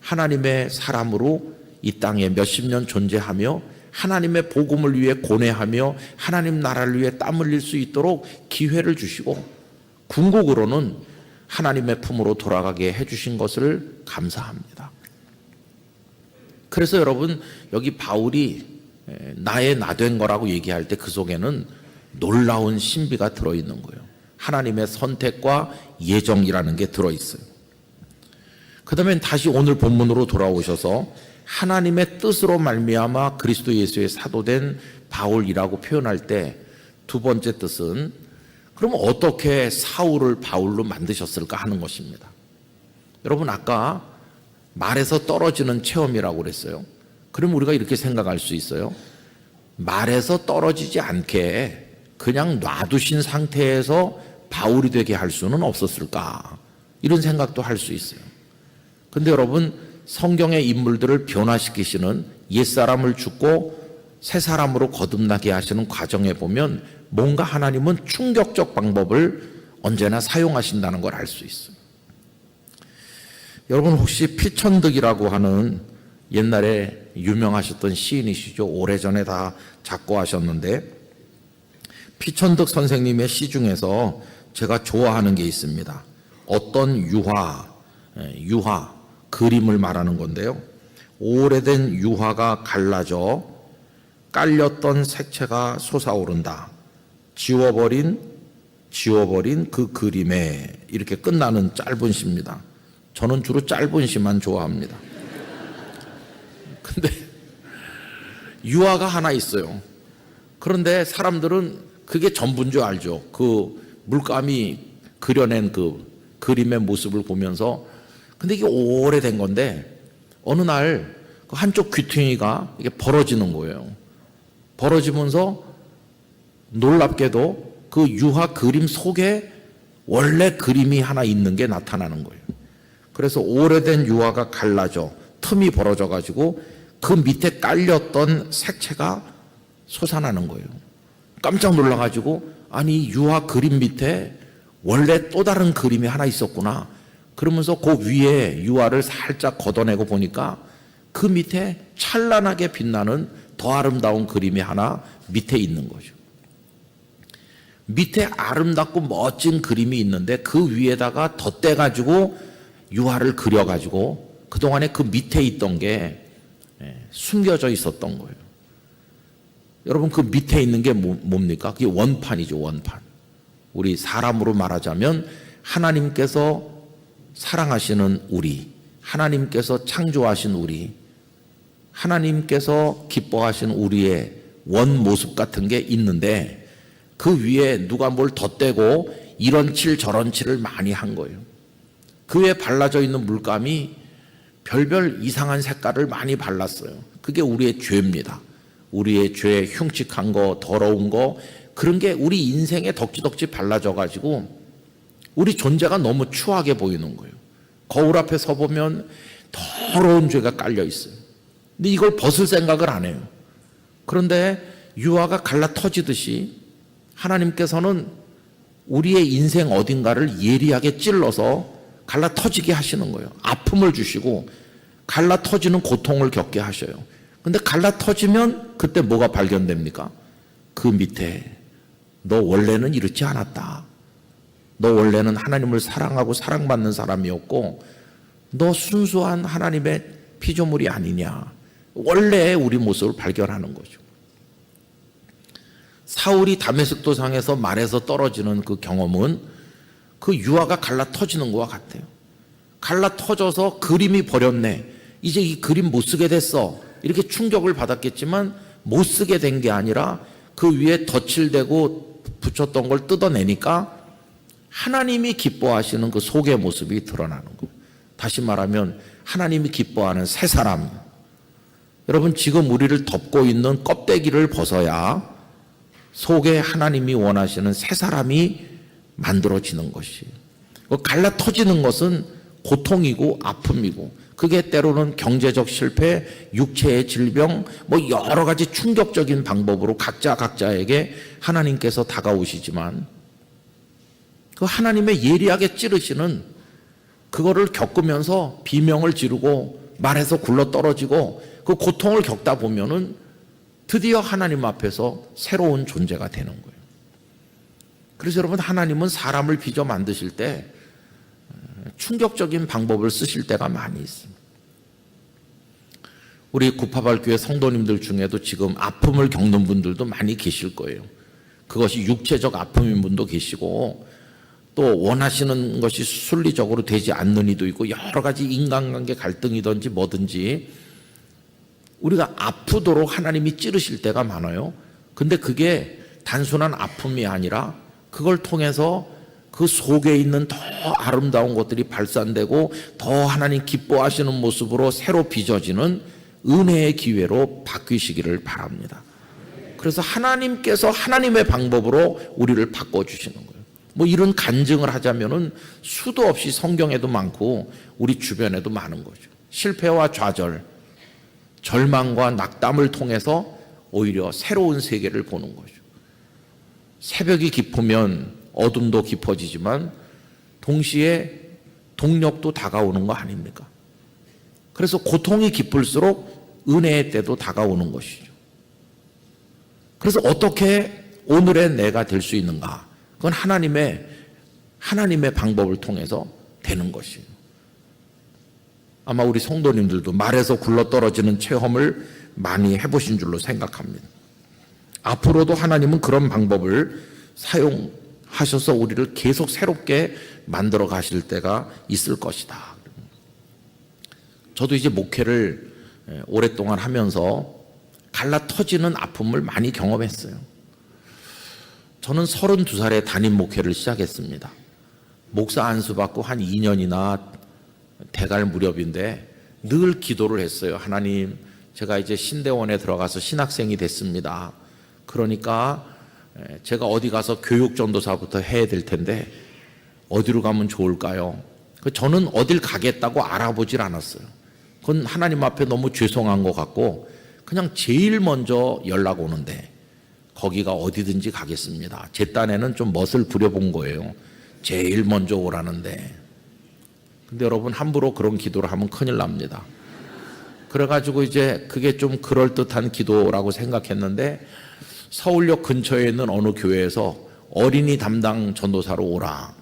하나님의 사람으로 이 땅에 몇십 년 존재하며 하나님의 복음을 위해 고뇌하며 하나님 나라를 위해 땀 흘릴 수 있도록 기회를 주시고 궁극으로는 하나님의 품으로 돌아가게 해주신 것을 감사합니다. 그래서 여러분, 여기 바울이 나의 나된 거라고 얘기할 때 그 속에는 놀라운 신비가 들어있는 거예요. 하나님의 선택과 예정이라는 게 들어있어요. 그 다음에 다시 오늘 본문으로 돌아오셔서 하나님의 뜻으로 말미암아 그리스도 예수의 사도된 바울이라고 표현할 때 두 번째 뜻은 그럼 어떻게 사울을 바울로 만드셨을까 하는 것입니다. 여러분, 아까 말에서 떨어지는 체험이라고 그랬어요. 그럼 우리가 이렇게 생각할 수 있어요. 말에서 떨어지지 않게 그냥 놔두신 상태에서 바울이 되게 할 수는 없었을까? 이런 생각도 할 수 있어요. 근데 여러분, 성경의 인물들을 변화시키시는 옛사람을 죽고 새 사람으로 거듭나게 하시는 과정에 보면 뭔가 하나님은 충격적 방법을 언제나 사용하신다는 걸 알 수 있어요. 여러분, 혹시 피천득이라고 하는 옛날에 유명하셨던 시인이시죠. 오래전에 다 작고하셨는데 피천득 선생님의 시 중에서 제가 좋아하는 게 있습니다. 어떤 유화, 그림을 말하는 건데요. 오래된 유화가 갈라져 깔렸던 색채가 솟아오른다. 지워버린 그 그림에, 이렇게 끝나는 짧은 시입니다. 저는 주로 짧은 시만 좋아합니다. 근데 유화가 하나 있어요. 그런데 사람들은 그게 전부인 줄 알죠. 그 물감이 그려낸 그 그림의 모습을 보면서. 근데 이게 오래된 건데 어느 날 그 한쪽 귀퉁이가 이게 벌어지는 거예요. 벌어지면서 놀랍게도 그 유화 그림 속에 원래 그림이 하나 있는 게 나타나는 거예요. 그래서 오래된 유화가 갈라져 틈이 벌어져 가지고 그 밑에 깔렸던 색채가 솟아나는 거예요. 깜짝 놀라 가지고, 아니, 유화 그림 밑에 원래 또 다른 그림이 하나 있었구나. 그러면서 그 위에 유화를 살짝 걷어내고 보니까 그 밑에 찬란하게 빛나는 더 아름다운 그림이 하나 밑에 있는 거죠. 밑에 아름답고 멋진 그림이 있는데 그 위에다가 덧대가지고 유화를 그려가지고 그동안에 그 밑에 있던 게 숨겨져 있었던 거예요. 여러분, 그 밑에 있는 게 뭡니까? 그게 원판이죠, 원판. 우리 사람으로 말하자면 하나님께서 사랑하시는 우리, 하나님께서 창조하신 우리, 하나님께서 기뻐하신 우리의 원 모습 같은 게 있는데 그 위에 누가 뭘 덧대고 이런 칠 저런 칠을 많이 한 거예요. 그 위에 발라져 있는 물감이 별별 이상한 색깔을 많이 발랐어요. 그게 우리의 죄입니다. 우리의 죄, 흉측한 거, 더러운 거, 그런 게 우리 인생에 덕지덕지 발라져 가지고 우리 존재가 너무 추하게 보이는 거예요. 거울 앞에 서 보면 더러운 죄가 깔려 있어요. 근데 이걸 벗을 생각을 안 해요. 그런데 유화가 갈라 터지듯이 하나님께서는 우리의 인생 어딘가를 예리하게 찔러서 갈라 터지게 하시는 거예요. 아픔을 주시고 갈라 터지는 고통을 겪게 하셔요. 근데 갈라 터지면 그때 뭐가 발견됩니까? 그 밑에 너 원래는 이렇지 않았다. 너 원래는 하나님을 사랑하고 사랑받는 사람이었고 너 순수한 하나님의 피조물이 아니냐. 원래 우리 모습을 발견하는 거죠. 사울이 다메섹도 상에서 말에서 떨어지는 그 경험은 그 유화가 갈라 터지는 것과 같아요. 갈라 터져서 그림이 버렸네. 이제 이 그림 못 쓰게 됐어. 이렇게 충격을 받았겠지만 못 쓰게 된 게 아니라 그 위에 덧칠되고 붙였던 걸 뜯어내니까 하나님이 기뻐하시는 그 속의 모습이 드러나는 거예요. 다시 말하면 하나님이 기뻐하는 새 사람. 여러분, 지금 우리를 덮고 있는 껍데기를 벗어야 속에 하나님이 원하시는 새 사람이 만들어지는 것이. 갈라 터지는 것은 고통이고 아픔이고, 그게 때로는 경제적 실패, 육체의 질병, 뭐 여러 가지 충격적인 방법으로 각자에게 하나님께서 다가오시지만, 그 하나님의 예리하게 찌르시는 그거를 겪으면서 비명을 지르고 말에서 굴러 떨어지고 그 고통을 겪다 보면은 드디어 하나님 앞에서 새로운 존재가 되는 거예요. 그래서 여러분, 하나님은 사람을 빚어 만드실 때 충격적인 방법을 쓰실 때가 많이 있습니다. 우리 구파발교회 성도님들 중에도 지금 아픔을 겪는 분들도 많이 계실 거예요. 그것이 육체적 아픔인 분도 계시고, 또 원하시는 것이 순리적으로 되지 않는 이도 있고, 여러 가지 인간관계 갈등이든지 뭐든지 우리가 아프도록 하나님이 찌르실 때가 많아요. 근데 그게 단순한 아픔이 아니라 그걸 통해서 그 속에 있는 더 아름다운 것들이 발산되고 더 하나님 기뻐하시는 모습으로 새로 빚어지는 은혜의 기회로 바뀌시기를 바랍니다. 그래서 하나님께서 하나님의 방법으로 우리를 바꿔주시는 거예요. 뭐 이런 간증을 하자면은 수도 없이 성경에도 많고 우리 주변에도 많은 거죠. 실패와 좌절, 절망과 낙담을 통해서 오히려 새로운 세계를 보는 거죠. 새벽이 깊으면 어둠도 깊어지지만 동시에 동력도 다가오는 거 아닙니까? 그래서 고통이 깊을수록 은혜의 때도 다가오는 것이죠. 그래서 어떻게 오늘의 내가 될 수 있는가? 그건 하나님의 방법을 통해서 되는 것이에요. 아마 우리 성도님들도 말에서 굴러떨어지는 체험을 많이 해보신 줄로 생각합니다. 앞으로도 하나님은 그런 방법을 사용하셔서 우리를 계속 새롭게 만들어 가실 때가 있을 것이다. 저도 이제 목회를 오랫동안 하면서 갈라 터지는 아픔을 많이 경험했어요. 저는 32살에 담임 목회를 시작했습니다. 목사 안수 받고 한 2년이나 돼갈 무렵인데 늘 기도를 했어요. 하나님, 제가 이제 신대원에 들어가서 신학생이 됐습니다. 그러니까 제가 어디 가서 교육전도사부터 해야 될 텐데 어디로 가면 좋을까요? 저는 어딜 가겠다고 알아보질 않았어요. 그건 하나님 앞에 너무 죄송한 것 같고 그냥 제일 먼저 연락 오는데 거기가 어디든지 가겠습니다. 제 딴에는 좀 멋을 부려본 거예요. 제일 먼저 오라는데. 근데 여러분, 함부로 그런 기도를 하면 큰일 납니다. 그래가지고 이제 그게 좀 그럴듯한 기도라고 생각했는데 서울역 근처에 있는 어느 교회에서 어린이 담당 전도사로 오라.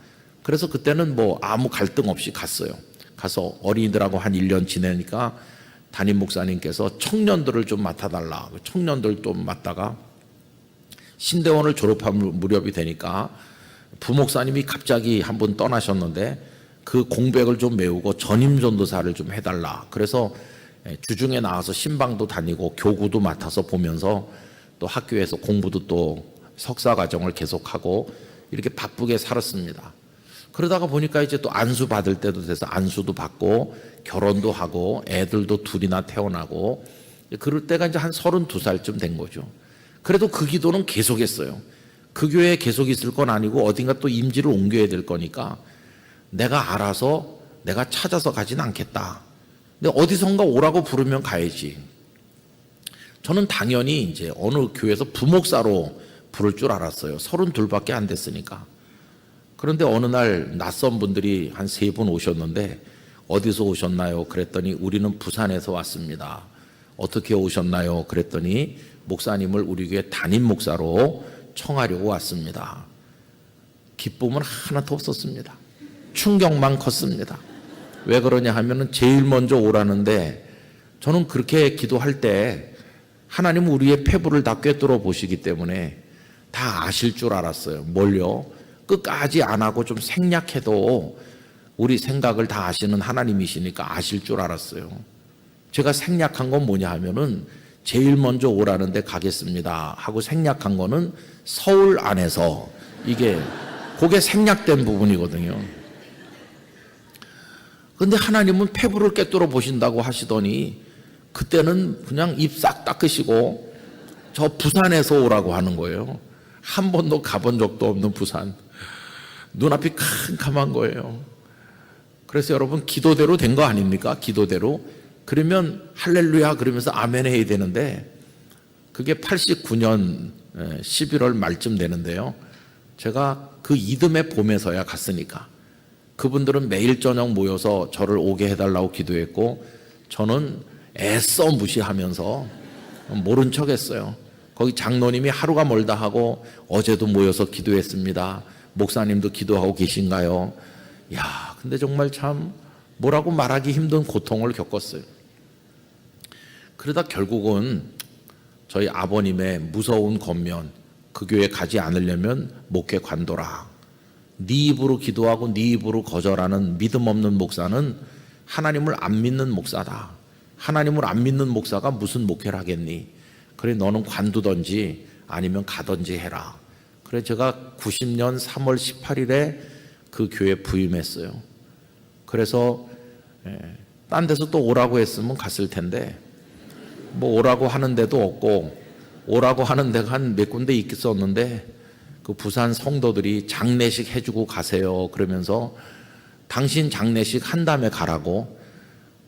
그래서 그때는 뭐 아무 갈등 없이 갔어요. 가서 어린이들하고 한 1년 지내니까 담임 목사님께서 청년들을 좀 맡아달라. 청년들 좀 맡다가 신대원을 졸업한 무렵이 되니까 부목사님이 갑자기 한 분 떠나셨는데 그 공백을 좀 메우고 전임 전도사를 좀 해달라. 그래서 주중에 나와서 신방도 다니고 교구도 맡아서 보면서 또 학교에서 공부도 또 석사 과정을 계속하고 이렇게 바쁘게 살았습니다. 그러다가 보니까 이제 또 안수 받을 때도 돼서 안수도 받고 결혼도 하고 애들도 둘이나 태어나고 그럴 때가 이제 한 32살쯤 된 거죠. 그래도 그 기도는 계속했어요. 그 교회에 계속 있을 건 아니고 어딘가 또 임지를 옮겨야 될 거니까 내가 알아서 내가 찾아서 가진 않겠다. 근데 어디선가 오라고 부르면 가야지. 저는 당연히 이제 어느 교회에서 부목사로 부를 줄 알았어요. 32밖에 안 됐으니까. 그런데 어느 날 낯선 분들이 한 3분 오셨는데 어디서 오셨나요? 그랬더니 우리는 부산에서 왔습니다. 어떻게 오셨나요? 그랬더니 목사님을 우리 교회 담임 목사로 청하려고 왔습니다. 기쁨은 하나도 없었습니다. 충격만 컸습니다. 왜 그러냐 하면은 제일 먼저 오라는데 저는 그렇게 기도할 때 하나님은 우리의 폐부를 다 꿰뚫어 보시기 때문에 다 아실 줄 알았어요. 뭘요? 끝까지 안 하고 좀 생략해도 우리 생각을 다 아시는 하나님이시니까 아실 줄 알았어요. 제가 생략한 건 뭐냐 하면은 제일 먼저 오라는데 가겠습니다 하고 생략한 거는 서울 안에서 그게 생략된 부분이거든요. 그런데 하나님은 폐부를 꿰뚫어 보신다고 하시더니 그때는 그냥 입 싹 닦으시고 저 부산에서 오라고 하는 거예요. 한 번도 가본 적도 없는 부산. 눈앞이 캄캄한 거예요. 그래서 여러분, 기도대로 된 거 아닙니까? 기도대로. 그러면 할렐루야 그러면서 아멘 해야 되는데, 그게 89년 11월 말쯤 되는데요. 제가 그 이듬해 봄에서야 갔으니까 그분들은 매일 저녁 모여서 저를 오게 해달라고 기도했고, 저는 애써 무시하면서 모른 척 했어요. 거기 장로님이 하루가 멀다 하고 어제도 모여서 기도했습니다. 목사님도 기도하고 계신가요? 야, 근데 정말 참 뭐라고 말하기 힘든 고통을 겪었어요. 그러다 결국은 저희 아버님의 무서운 권면, 그 교회 가지 않으려면 목회 관둬라. 네 입으로 기도하고 네 입으로 거절하는 믿음 없는 목사는 하나님을 안 믿는 목사다. 하나님을 안 믿는 목사가 무슨 목회를 하겠니? 그래, 너는 관두든지 아니면 가든지 해라. 그래, 제가 90년 3월 18일에 그 교회 부임했어요. 그래서 딴 데서 또 오라고 했으면 갔을 텐데, 뭐 오라고 하는 데도 없고, 오라고 하는 데가 한 몇 군데 있었는데, 그 부산 성도들이 장례식 해주고 가세요 그러면서 당신 장례식 한 다음에 가라고.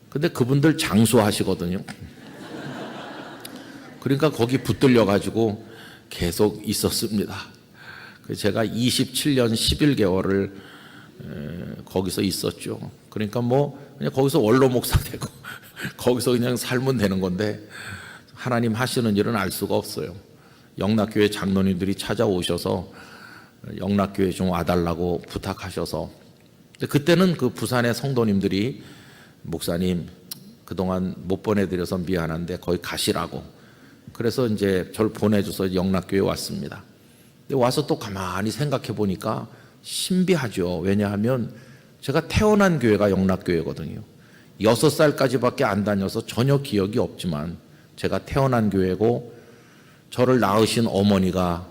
근데 그분들 장수하시거든요. 그러니까 거기 붙들려 가지고 계속 있었습니다. 제가 27년 11개월을 거기서 있었죠. 그러니까 뭐 그냥 거기서 원로 목사 되고 거기서 그냥 살면 되는 건데, 하나님 하시는 일은 알 수가 없어요. 영락교회 장로님들이 찾아오셔서 영락교회 좀 와달라고 부탁하셔서, 그때는 그 부산의 성도님들이 목사님 그동안 못 보내드려서 미안한데 거기 가시라고. 그래서 이제 저를 보내줘서 영락교회 왔습니다. 근데 와서 또 가만히 생각해 보니까 신비하죠. 왜냐하면 제가 태어난 교회가 영락교회거든요. 6살까지밖에 안 다녀서 전혀 기억이 없지만 제가 태어난 교회고, 저를 낳으신 어머니가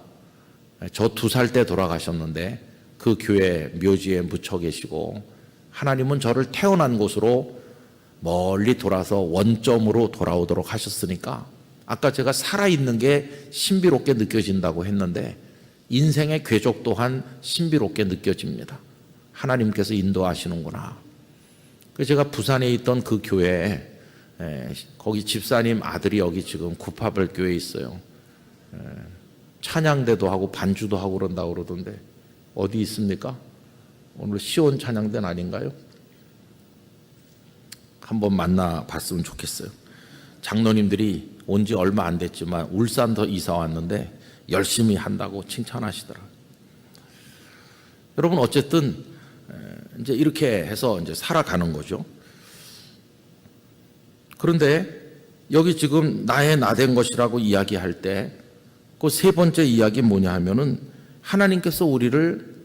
저 2살 때 돌아가셨는데 그 교회 묘지에 묻혀 계시고, 하나님은 저를 태어난 곳으로 멀리 돌아서 원점으로 돌아오도록 하셨으니까, 아까 제가 살아있는 게 신비롭게 느껴진다고 했는데 인생의 궤적 또한 신비롭게 느껴집니다. 하나님께서 인도하시는구나. 그래서 제가 부산에 있던 그 교회에, 거기 집사님 아들이 여기 지금 구파벌 교회에 있어요. 찬양대도 하고 반주도 하고 그런다고 그러던데 어디 있습니까? 오늘 시온 찬양대는 아닌가요? 한번 만나봤으면 좋겠어요. 장로님들이 온 지 얼마 안 됐지만 울산도 이사 왔는데 열심히 한다고 칭찬하시더라고요. 여러분, 어쨌든 이제 이렇게 해서 이제 살아가는 거죠. 그런데 여기 지금 나의 나된 것이라고 이야기할 때 그 세 번째 이야기 뭐냐 하면은 하나님께서 우리를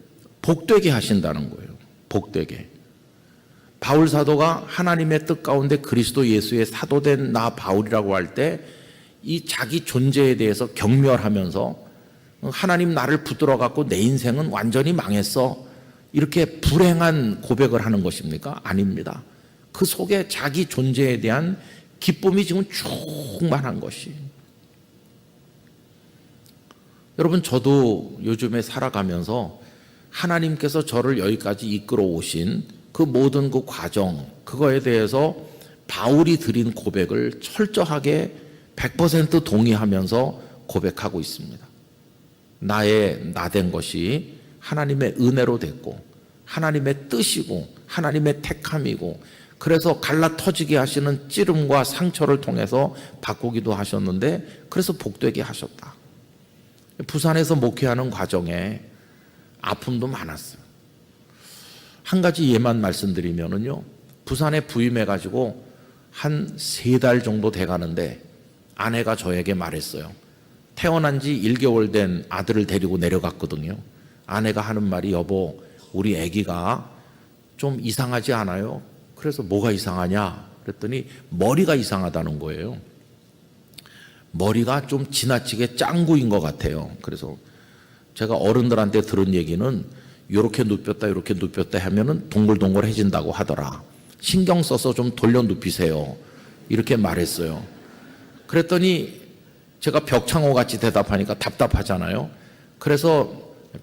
복되게 하신다는 거예요. 복되게. 바울 사도가 하나님의 뜻 가운데 그리스도 예수의 사도된 나 바울이라고 할 때 이 자기 존재에 대해서 경멸하면서 하나님 나를 붙들어 갖고 내 인생은 완전히 망했어, 이렇게 불행한 고백을 하는 것입니까? 아닙니다. 그 속에 자기 존재에 대한 기쁨이 지금 충만한 것이. 여러분, 저도 요즘에 살아가면서 하나님께서 저를 여기까지 이끌어 오신 그 모든 그 과정, 그거에 대해서 바울이 드린 고백을 철저하게 100% 동의하면서 고백하고 있습니다. 나의 나된 것이 하나님의 은혜로 됐고, 하나님의 뜻이고, 하나님의 택함이고, 그래서 갈라 터지게 하시는 찌름과 상처를 통해서 바꾸기도 하셨는데, 그래서 복되게 하셨다. 부산에서 목회하는 과정에 아픔도 많았어요. 한 가지 예만 말씀드리면은요, 부산에 부임해가지고 한 3달 정도 돼가는데 아내가 저에게 말했어요. 태어난 지 1개월 된 아들을 데리고 내려갔거든요. 아내가 하는 말이, 여보, 우리 아기가 좀 이상하지 않아요? 그래서 뭐가 이상하냐? 그랬더니 머리가 이상하다는 거예요. 머리가 좀 지나치게 짱구인 것 같아요. 그래서 제가 어른들한테 들은 얘기는 이렇게 눕혔다 이렇게 눕혔다 하면은 동글동글해진다고 하더라. 신경 써서 좀 돌려 눕히세요, 이렇게 말했어요. 그랬더니 제가 벽창호 같이 대답하니까 답답하잖아요. 그래서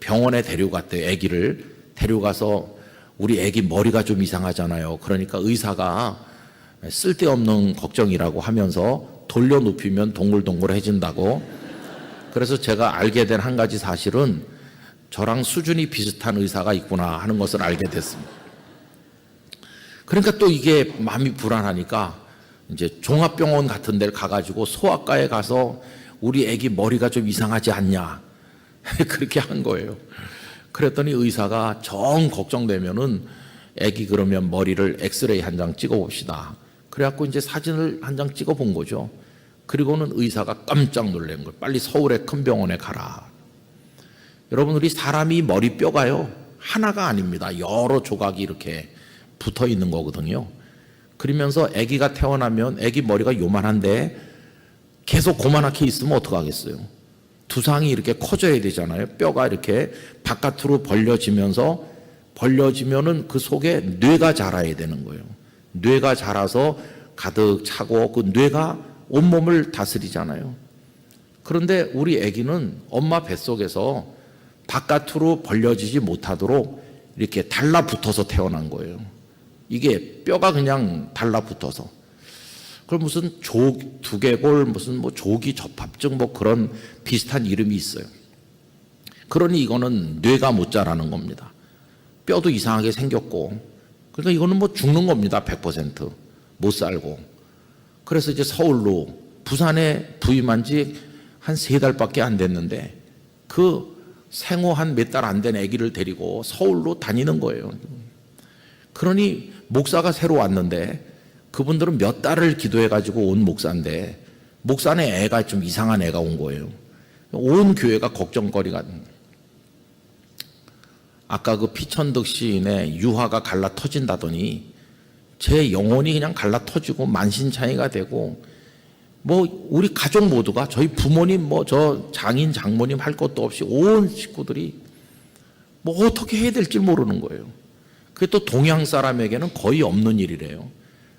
병원에 데려갔대요. 아기를 데려가서 우리 아기 머리가 좀 이상하잖아요. 그러니까 의사가 쓸데없는 걱정이라고 하면서 돌려눕히면 동글동글해진다고. 그래서 제가 알게 된 한 가지 사실은 저랑 수준이 비슷한 의사가 있구나 하는 것을 알게 됐습니다. 그러니까 또 이게 마음이 불안하니까 이제 종합병원 같은 데를 가가지고 소아과에 가서 우리 아기 머리가 좀 이상하지 않냐 그렇게 한 거예요. 그랬더니 의사가 정 걱정되면은 아기 그러면 머리를 엑스레이 한 장 찍어 봅시다. 그래갖고 이제 사진을 한 장 찍어 본 거죠. 그리고는 의사가 깜짝 놀란 거예요. 빨리 서울의 큰 병원에 가라. 여러분, 우리 사람이 머리뼈가요 하나가 아닙니다. 여러 조각이 이렇게 붙어 있는 거거든요. 그러면서 아기가 태어나면 아기 머리가 요만한데 계속 고만하게 있으면 어떡하겠어요? 두상이 이렇게 커져야 되잖아요. 뼈가 이렇게 바깥으로 벌려지면은 그 속에 뇌가 자라야 되는 거예요. 뇌가 자라서 가득 차고 그 뇌가 온몸을 다스리잖아요. 그런데 우리 아기는 엄마 뱃속에서 바깥으로 벌려지지 못하도록 이렇게 달라붙어서 태어난 거예요. 이게 뼈가 그냥 달라붙어서. 그럼 무슨 두개골 무슨 뭐 조기 접합증 뭐 그런 비슷한 이름이 있어요. 그러니 이거는 뇌가 못 자라는 겁니다. 뼈도 이상하게 생겼고, 그러니까 이거는 뭐 죽는 겁니다. 100% 못 살고. 그래서 이제 서울로, 부산에 부임한 지 한 3달밖에 안 됐는데 그 생후 한 몇 달 안 된 아기를 데리고 서울로 다니는 거예요. 그러니 목사가 새로 왔는데 그분들은 몇 달을 기도해가지고 온 목사인데 목사네 애가 좀 이상한 애가 온 거예요. 온 교회가 걱정거리가. 아까 그 피천득 시인의 유화가 갈라 터진다더니 제 영혼이 그냥 갈라 터지고 만신창이가 되고, 뭐 우리 가족 모두가, 저희 부모님 뭐 저 장인 장모님 할 것도 없이 온 식구들이 뭐 어떻게 해야 될지 모르는 거예요. 그게 또 동양 사람에게는 거의 없는 일이래요.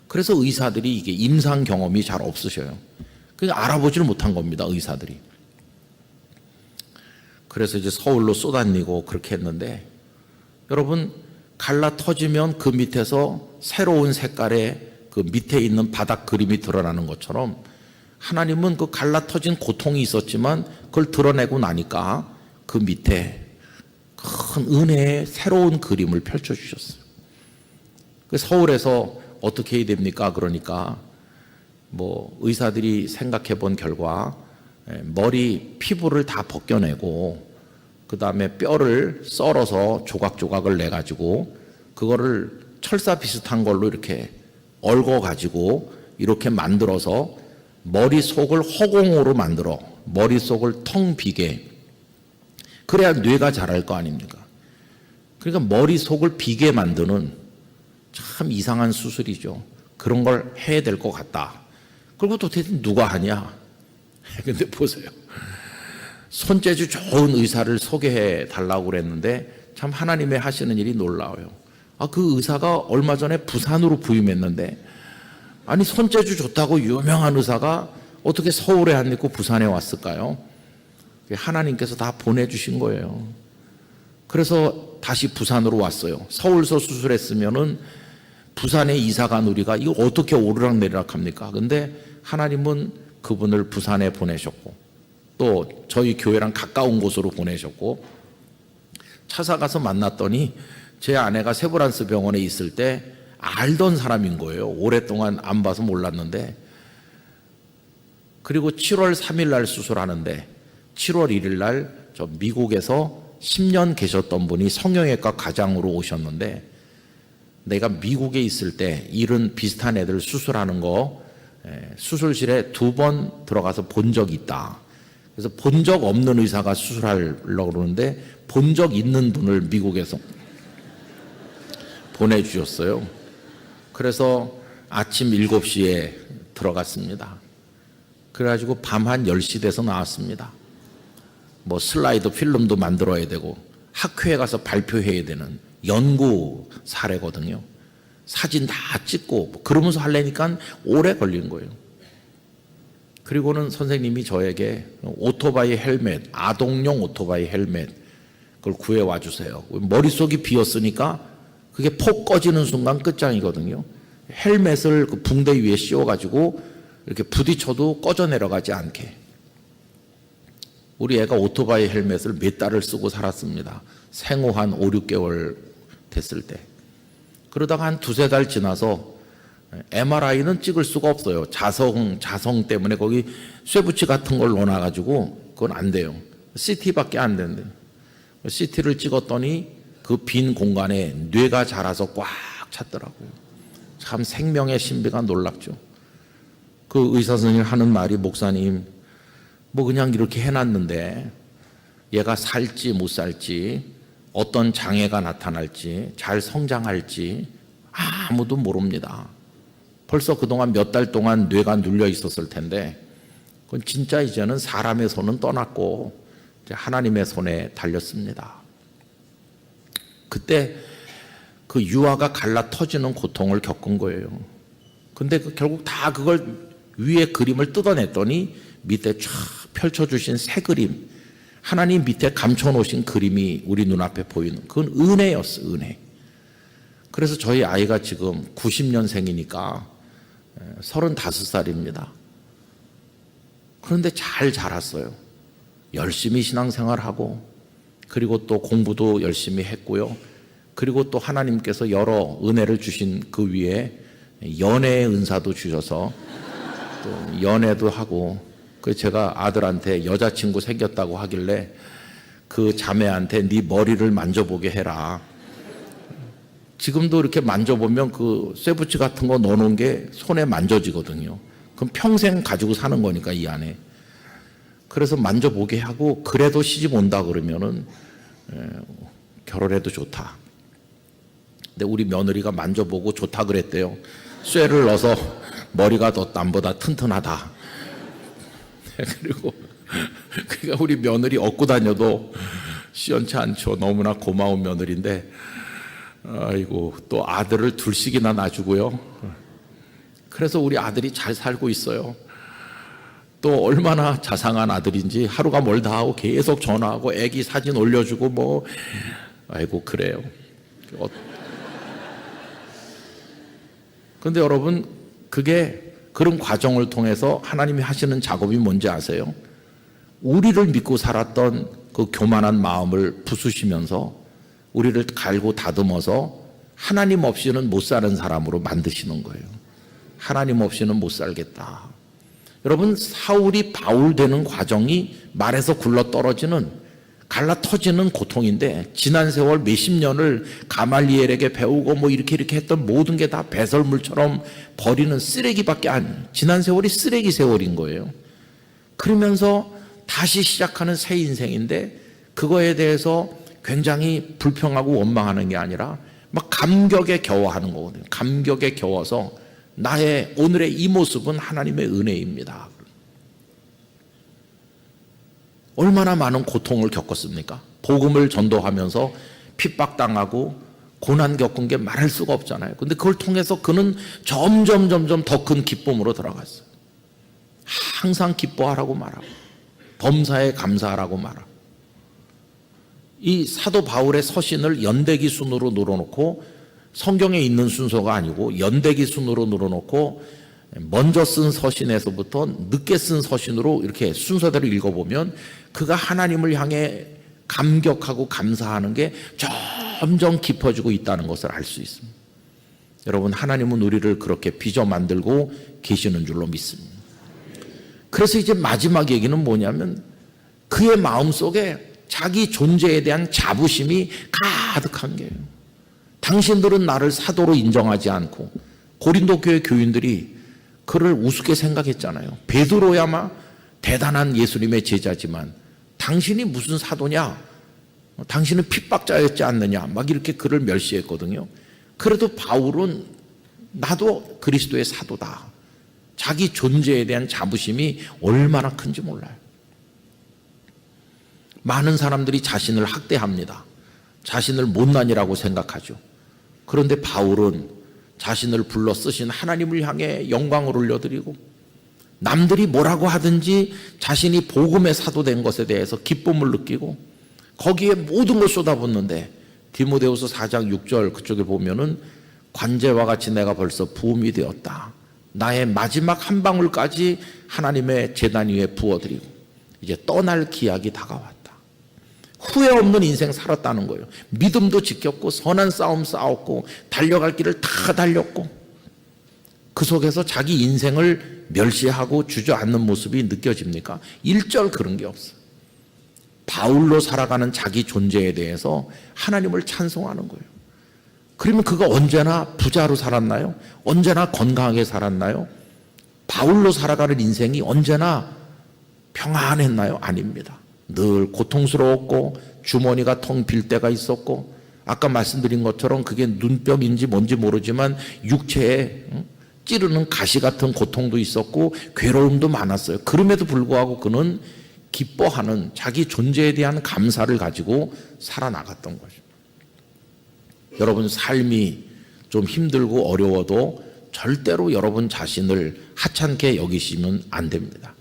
그래서 의사들이 이게 임상 경험이 잘 없으셔요. 그러니까 알아보지를 못한 겁니다, 의사들이. 그래서 이제 서울로 쏟아내고 그렇게 했는데, 여러분, 갈라 터지면 그 밑에서 새로운 색깔의 그 밑에 있는 바닥 그림이 드러나는 것처럼 하나님은 그 갈라 터진 고통이 있었지만 그걸 드러내고 나니까 그 밑에 큰 은혜의 새로운 그림을 펼쳐주셨어요. 서울에서 어떻게 해야 됩니까? 그러니까 뭐 의사들이 생각해 본 결과 머리 피부를 다 벗겨내고 그 다음에 뼈를 썰어서 조각조각을 내가지고 그거를 철사 비슷한 걸로 이렇게 얽어가지고 이렇게 만들어서 머릿속을 허공으로 만들어 머릿속을 텅 비게, 그래야 뇌가 자랄 거 아닙니까? 그러니까 머릿속을 비게 만드는 참 이상한 수술이죠. 그런 걸 해야 될 것 같다. 그리고 도대체 누가 하냐? 근데 보세요. 손재주 좋은 의사를 소개해 달라고 그랬는데 참 하나님의 하시는 일이 놀라워요. 그 의사가 얼마 전에 부산으로 부임했는데, 아니 손재주 좋다고 유명한 의사가 어떻게 서울에 안 있고 부산에 왔을까요? 하나님께서 다 보내주신 거예요. 그래서 다시 부산으로 왔어요. 서울서 수술했으면은 부산에 이사간 우리가 이거 어떻게 오르락내리락 합니까? 근데 하나님은 그분을 부산에 보내셨고 또 저희 교회랑 가까운 곳으로 보내셨고, 찾아가서 만났더니 제 아내가 세브란스 병원에 있을 때 알던 사람인 거예요. 오랫동안 안 봐서 몰랐는데. 그리고 7월 3일 날 수술하는데 7월 1일 날 저 미국에서 10년 계셨던 분이 성형외과 과장으로 오셨는데, 내가 미국에 있을 때 이런 비슷한 애들 수술하는 거 수술실에 2번 들어가서 본 적이 있다. 그래서 본 적 없는 의사가 수술하려고 그러는데 본 적 있는 분을 미국에서 보내주셨어요. 그래서 아침 7시에 들어갔습니다. 그래가지고 밤 한 10시 돼서 나왔습니다. 뭐 슬라이드 필름도 만들어야 되고 학회에 가서 발표해야 되는 연구 사례거든요. 사진 다 찍고 그러면서 하려니까 오래 걸린 거예요. 그리고는 선생님이 저에게 오토바이 헬멧, 아동용 오토바이 헬멧 그걸 구해와 주세요. 머릿속이 비었으니까 그게 폭 꺼지는 순간 끝장이거든요. 헬멧을 그 붕대 위에 씌워가지고 이렇게 부딪혀도 꺼져 내려가지 않게. 우리 애가 오토바이 헬멧을 몇 달을 쓰고 살았습니다. 생후 한 5, 6개월 됐을 때. 그러다가 한 두세 달 지나서 MRI는 찍을 수가 없어요. 자성 때문에 거기 쇠붙이 같은 걸 넣어놔가지고 그건 안 돼요. CT밖에 안 된대요. CT를 찍었더니 그 빈 공간에 뇌가 자라서 꽉 찼더라고요. 참 생명의 신비가 놀랍죠. 그 의사 선생님이 하는 말이, 목사님 뭐 그냥 이렇게 해놨는데 얘가 살지 못 살지, 어떤 장애가 나타날지, 잘 성장할지 아무도 모릅니다. 벌써 그동안 몇 달 동안 뇌가 눌려 있었을 텐데 그건 진짜 이제는 사람의 손은 떠났고 이제 하나님의 손에 달렸습니다. 그때 그 유아가 갈라 터지는 고통을 겪은 거예요. 근데 결국 다 그걸 위에 그림을 뜯어냈더니 밑에 쫙 펼쳐주신 새 그림, 하나님 밑에 감춰놓으신 그림이 우리 눈앞에 보이는, 그건 은혜였어, 은혜. 그래서 저희 아이가 지금 90년생이니까 35살입니다. 그런데 잘 자랐어요. 열심히 신앙생활하고, 그리고 또 공부도 열심히 했고요. 그리고 또 하나님께서 여러 은혜를 주신 그 위에 연애의 은사도 주셔서 또 연애도 하고, 그 제가 아들한테 여자친구 생겼다고 하길래 그 자매한테 네 머리를 만져보게 해라. 지금도 이렇게 만져보면 그 쇠붙이 같은 거 넣어놓은 게 손에 만져지거든요. 그럼 평생 가지고 사는 거니까 이 안에. 그래서 만져보게 하고, 그래도 시집 온다 그러면은 결혼해도 좋다. 근데 우리 며느리가 만져보고 좋다 그랬대요. 쇠를 넣어서 머리가 더 남보다 튼튼하다. 그리고 그러니까 우리 며느리 얻고 다녀도 시원치 않죠. 너무나 고마운 며느리인데, 아이고, 또 아들을 둘씩이나 낳아주고요. 그래서 우리 아들이 잘 살고 있어요. 또 얼마나 자상한 아들인지 하루가 멀다 하고 계속 전화하고 애기 사진 올려주고 뭐, 아이고 그래요. 그런데 여러분, 그게 그런 과정을 통해서 하나님이 하시는 작업이 뭔지 아세요? 우리를 믿고 살았던 그 교만한 마음을 부수시면서 우리를 갈고 다듬어서 하나님 없이는 못 사는 사람으로 만드시는 거예요. 하나님 없이는 못 살겠다. 여러분, 사울이 바울 되는 과정이 말에서 굴러 떨어지는, 갈라 터지는 고통인데, 지난 세월 몇십 년을 가말리엘에게 배우고 뭐 이렇게 했던 모든 게 다 배설물처럼 버리는 쓰레기밖에 안, 지난 세월이 쓰레기 세월인 거예요. 그러면서 다시 시작하는 새 인생인데, 그거에 대해서 굉장히 불평하고 원망하는 게 아니라 막 감격에 겨워하는 거거든요. 감격에 겨워서 나의 오늘의 이 모습은 하나님의 은혜입니다. 얼마나 많은 고통을 겪었습니까? 복음을 전도하면서 핍박당하고 고난 겪은 게 말할 수가 없잖아요. 근데 그걸 통해서 그는 점점 더 큰 기쁨으로 들어갔어요. 항상 기뻐하라고 말하고, 범사에 감사하라고 말하고. 이 사도 바울의 서신을 연대기 순으로 늘어놓고, 성경에 있는 순서가 아니고 연대기 순으로 늘어놓고, 먼저 쓴 서신에서부터 늦게 쓴 서신으로 이렇게 순서대로 읽어보면 그가 하나님을 향해 감격하고 감사하는 게 점점 깊어지고 있다는 것을 알 수 있습니다. 여러분, 하나님은 우리를 그렇게 빚어 만들고 계시는 줄로 믿습니다. 그래서 이제 마지막 얘기는 뭐냐면, 그의 마음속에 자기 존재에 대한 자부심이 가득한 게요. 당신들은 나를 사도로 인정하지 않고, 고린도 교회 교인들이 그를 우습게 생각했잖아요. 베드로야마 대단한 예수님의 제자지만 당신이 무슨 사도냐? 당신은 핍박자였지 않느냐? 막 이렇게 그를 멸시했거든요. 그래도 바울은 나도 그리스도의 사도다. 자기 존재에 대한 자부심이 얼마나 큰지 몰라요. 많은 사람들이 자신을 학대합니다. 자신을 못난이라고 생각하죠. 그런데 바울은 자신을 불러 쓰신 하나님을 향해 영광을 올려드리고, 남들이 뭐라고 하든지 자신이 복음의 사도 된 것에 대해서 기쁨을 느끼고 거기에 모든 걸 쏟아붓는데, 디모데후서 4장 6절 그쪽에 보면은 관제와 같이 내가 벌써 부음이 되었다. 나의 마지막 한 방울까지 하나님의 제단 위에 부어드리고 이제 떠날 기약이 다가왔다. 후회 없는 인생 살았다는 거예요. 믿음도 지켰고 선한 싸움 싸웠고 달려갈 길을 다 달렸고, 그 속에서 자기 인생을 멸시하고 주저앉는 모습이 느껴집니까? 1절 그런 게 없어요. 바울로 살아가는 자기 존재에 대해서 하나님을 찬송하는 거예요. 그러면 그가 언제나 부자로 살았나요? 언제나 건강하게 살았나요? 바울로 살아가는 인생이 언제나 평안했나요? 아닙니다. 늘 고통스러웠고 주머니가 텅 빌 때가 있었고, 아까 말씀드린 것처럼 그게 눈병인지 뭔지 모르지만 육체에 찌르는 가시 같은 고통도 있었고 괴로움도 많았어요. 그럼에도 불구하고 그는 기뻐하는 자기 존재에 대한 감사를 가지고 살아나갔던 거죠. 여러분, 삶이 좀 힘들고 어려워도 절대로 여러분 자신을 하찮게 여기시면 안 됩니다.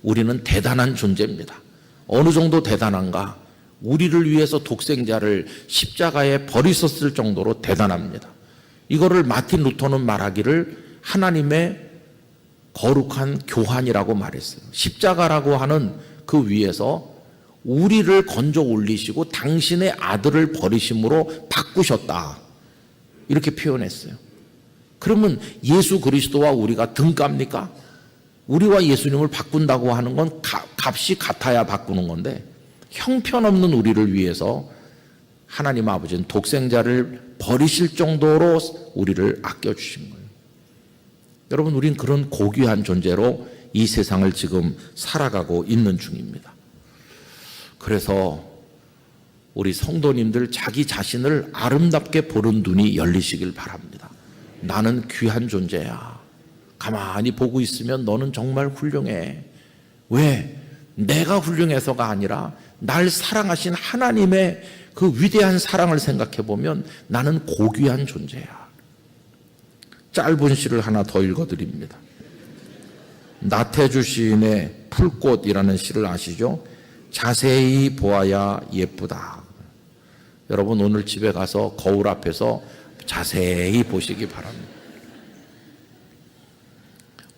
우리는 대단한 존재입니다. 어느 정도 대단한가? 우리를 위해서 독생자를 십자가에 버리셨을 정도로 대단합니다. 이거를 마틴 루터는 말하기를 하나님의 거룩한 교환이라고 말했어요. 십자가라고 하는 그 위에서 우리를 건져 올리시고 당신의 아들을 버리심으로 바꾸셨다, 이렇게 표현했어요. 그러면 예수 그리스도와 우리가 등갑니까? 우리와 예수님을 바꾼다고 하는 건 값이 같아야 바꾸는 건데, 형편없는 우리를 위해서 하나님 아버지는 독생자를 버리실 정도로 우리를 아껴주신 거예요. 여러분, 우린 그런 고귀한 존재로 이 세상을 지금 살아가고 있는 중입니다. 그래서 우리 성도님들 자기 자신을 아름답게 보는 눈이 열리시길 바랍니다. 나는 귀한 존재야. 가만히 보고 있으면 너는 정말 훌륭해. 왜? 내가 훌륭해서가 아니라 날 사랑하신 하나님의 그 위대한 사랑을 생각해 보면 나는 고귀한 존재야. 짧은 시를 하나 더 읽어드립니다. 나태주 시인의 풀꽃이라는 시를 아시죠? 자세히 보아야 예쁘다. 여러분, 오늘 집에 가서 거울 앞에서 자세히 보시기 바랍니다.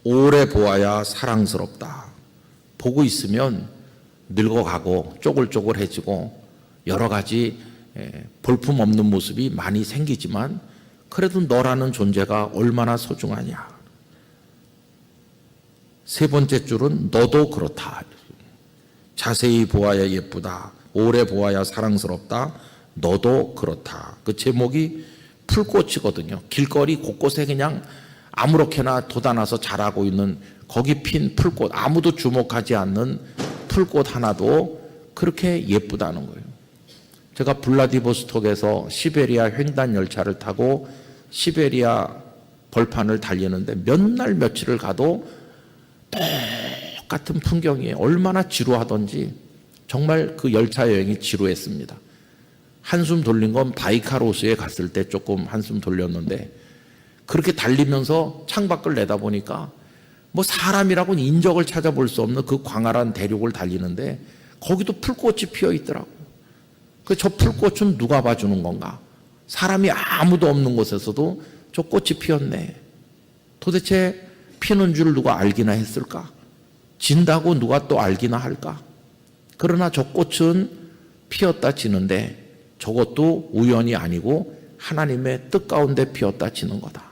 오래 보아야 사랑스럽다. 보고 있으면 늙어가고 쪼글쪼글해지고 여러 가지 볼품없는 모습이 많이 생기지만 그래도 너라는 존재가 얼마나 소중하냐. 세 번째 줄은 너도 그렇다. 자세히 보아야 예쁘다. 오래 보아야 사랑스럽다. 너도 그렇다. 그 제목이 풀꽃이거든요. 길거리 곳곳에 그냥 아무렇게나 돋아나서 자라고 있는 거기 핀 풀꽃, 아무도 주목하지 않는 풀꽃 하나도 그렇게 예쁘다는 거예요. 제가 블라디보스톡에서 시베리아 횡단 열차를 타고 시베리아 벌판을 달리는데 몇 날 며칠을 가도 똑같은 풍경이에요. 얼마나 지루하던지 정말 그 열차 여행이 지루했습니다. 한숨 돌린 건 바이카로스에 갔을 때 조금 한숨 돌렸는데, 그렇게 달리면서 창밖을 내다보니까 뭐 사람이라고는 인적을 찾아볼 수 없는 그 광활한 대륙을 달리는데 거기도 풀꽃이 피어 있더라고요. 저 풀꽃은 누가 봐주는 건가? 사람이 아무도 없는 곳에서도 저 꽃이 피었네. 도대체 피는 줄 누가 알기나 했을까? 진다고 누가 또 알기나 할까? 그러나 저 꽃은 피었다 지는데 저것도 우연이 아니고 하나님의 뜻 가운데 피었다 지는 거다.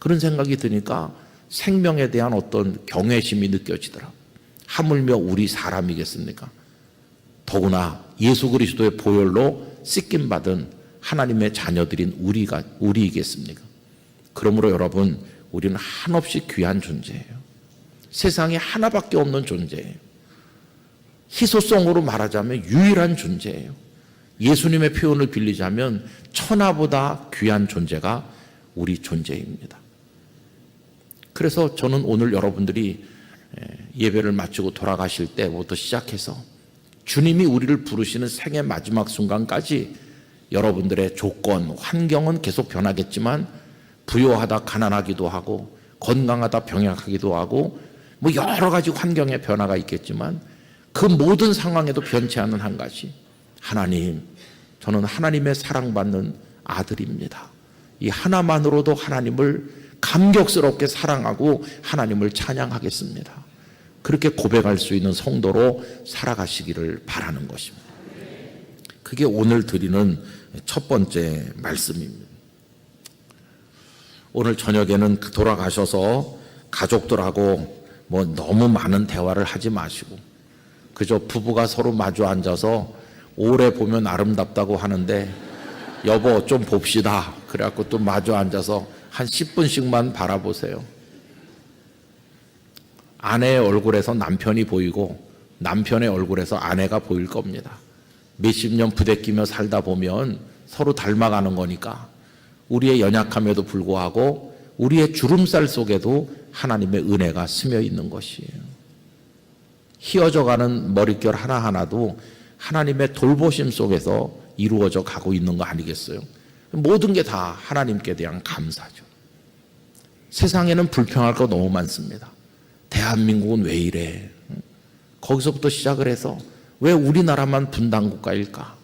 그런 생각이 드니까 생명에 대한 어떤 경외심이 느껴지더라. 하물며 우리 사람이겠습니까? 더구나 예수 그리스도의 보혈로 씻김받은 하나님의 자녀들인 우리이겠습니까? 그러므로 여러분, 우리는 한없이 귀한 존재예요. 세상에 하나밖에 없는 존재예요. 희소성으로 말하자면 유일한 존재예요. 예수님의 표현을 빌리자면 천하보다 귀한 존재가 우리 존재입니다. 그래서 저는 오늘 여러분들이 예배를 마치고 돌아가실 때부터 시작해서 주님이 우리를 부르시는 생의 마지막 순간까지 여러분들의 조건, 환경은 계속 변하겠지만 부요하다 가난하기도 하고 건강하다 병약하기도 하고 뭐 여러 가지 환경의 변화가 있겠지만 그 모든 상황에도 변치 않는 한 가지, 하나님, 저는 하나님의 사랑받는 아들입니다. 이 하나만으로도 하나님을 감격스럽게 사랑하고 하나님을 찬양하겠습니다. 그렇게 고백할 수 있는 성도로 살아가시기를 바라는 것입니다. 그게 오늘 드리는 첫 번째 말씀입니다. 오늘 저녁에는 돌아가셔서 가족들하고 뭐 너무 많은 대화를 하지 마시고 그저 부부가 서로 마주 앉아서 오래 보면 아름답다고 하는데 여보 좀 봅시다. 그래갖고 또 마주 앉아서 한 10분씩만 바라보세요. 아내의 얼굴에서 남편이 보이고 남편의 얼굴에서 아내가 보일 겁니다. 몇십 년 부대끼며 살다 보면 서로 닮아가는 거니까 우리의 연약함에도 불구하고 우리의 주름살 속에도 하나님의 은혜가 스며 있는 것이에요. 휘어져가는 머릿결 하나하나도 하나님의 돌보심 속에서 이루어져 가고 있는 거 아니겠어요? 모든 게 다 하나님께 대한 감사죠. 세상에는 불평할 거 너무 많습니다. 대한민국은 왜 이래? 거기서부터 시작을 해서 왜 우리나라만 분단국가일까?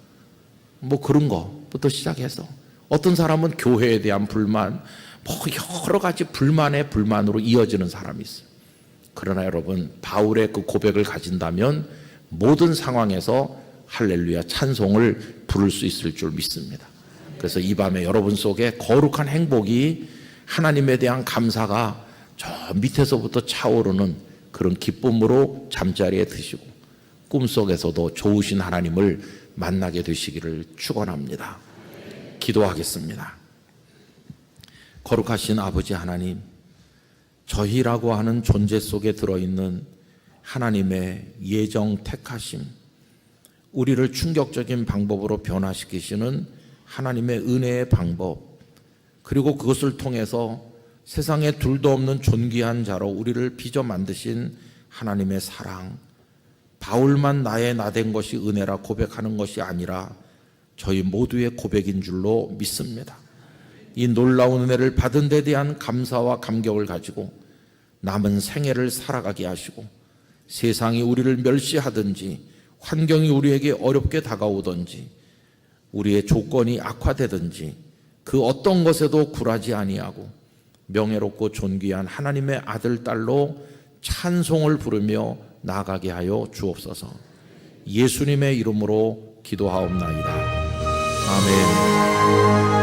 뭐 그런 거부터 시작해서 어떤 사람은 교회에 대한 불만, 뭐 여러 가지 불만에 불만으로 이어지는 사람이 있어요. 그러나 여러분, 바울의 그 고백을 가진다면 모든 상황에서 할렐루야 찬송을 부를 수 있을 줄 믿습니다. 그래서 이 밤에 여러분 속에 거룩한 행복이, 하나님에 대한 감사가 저 밑에서부터 차오르는 그런 기쁨으로 잠자리에 드시고 꿈속에서도 좋으신 하나님을 만나게 되시기를 축원합니다. 기도하겠습니다. 거룩하신 아버지 하나님, 저희라고 하는 존재 속에 들어있는 하나님의 예정 택하심, 우리를 충격적인 방법으로 변화시키시는 하나님의 은혜의 방법, 그리고 그것을 통해서 세상에 둘도 없는 존귀한 자로 우리를 빚어 만드신 하나님의 사랑, 바울만 나의 나된 것이 은혜라 고백하는 것이 아니라 저희 모두의 고백인 줄로 믿습니다. 이 놀라운 은혜를 받은 데 대한 감사와 감격을 가지고 남은 생애를 살아가게 하시고 세상이 우리를 멸시하든지 환경이 우리에게 어렵게 다가오든지 우리의 조건이 악화되든지 그 어떤 것에도 굴하지 아니하고 명예롭고 존귀한 하나님의 아들, 딸로 찬송을 부르며 나아가게 하여 주옵소서. 예수님의 이름으로 기도하옵나이다. 아멘.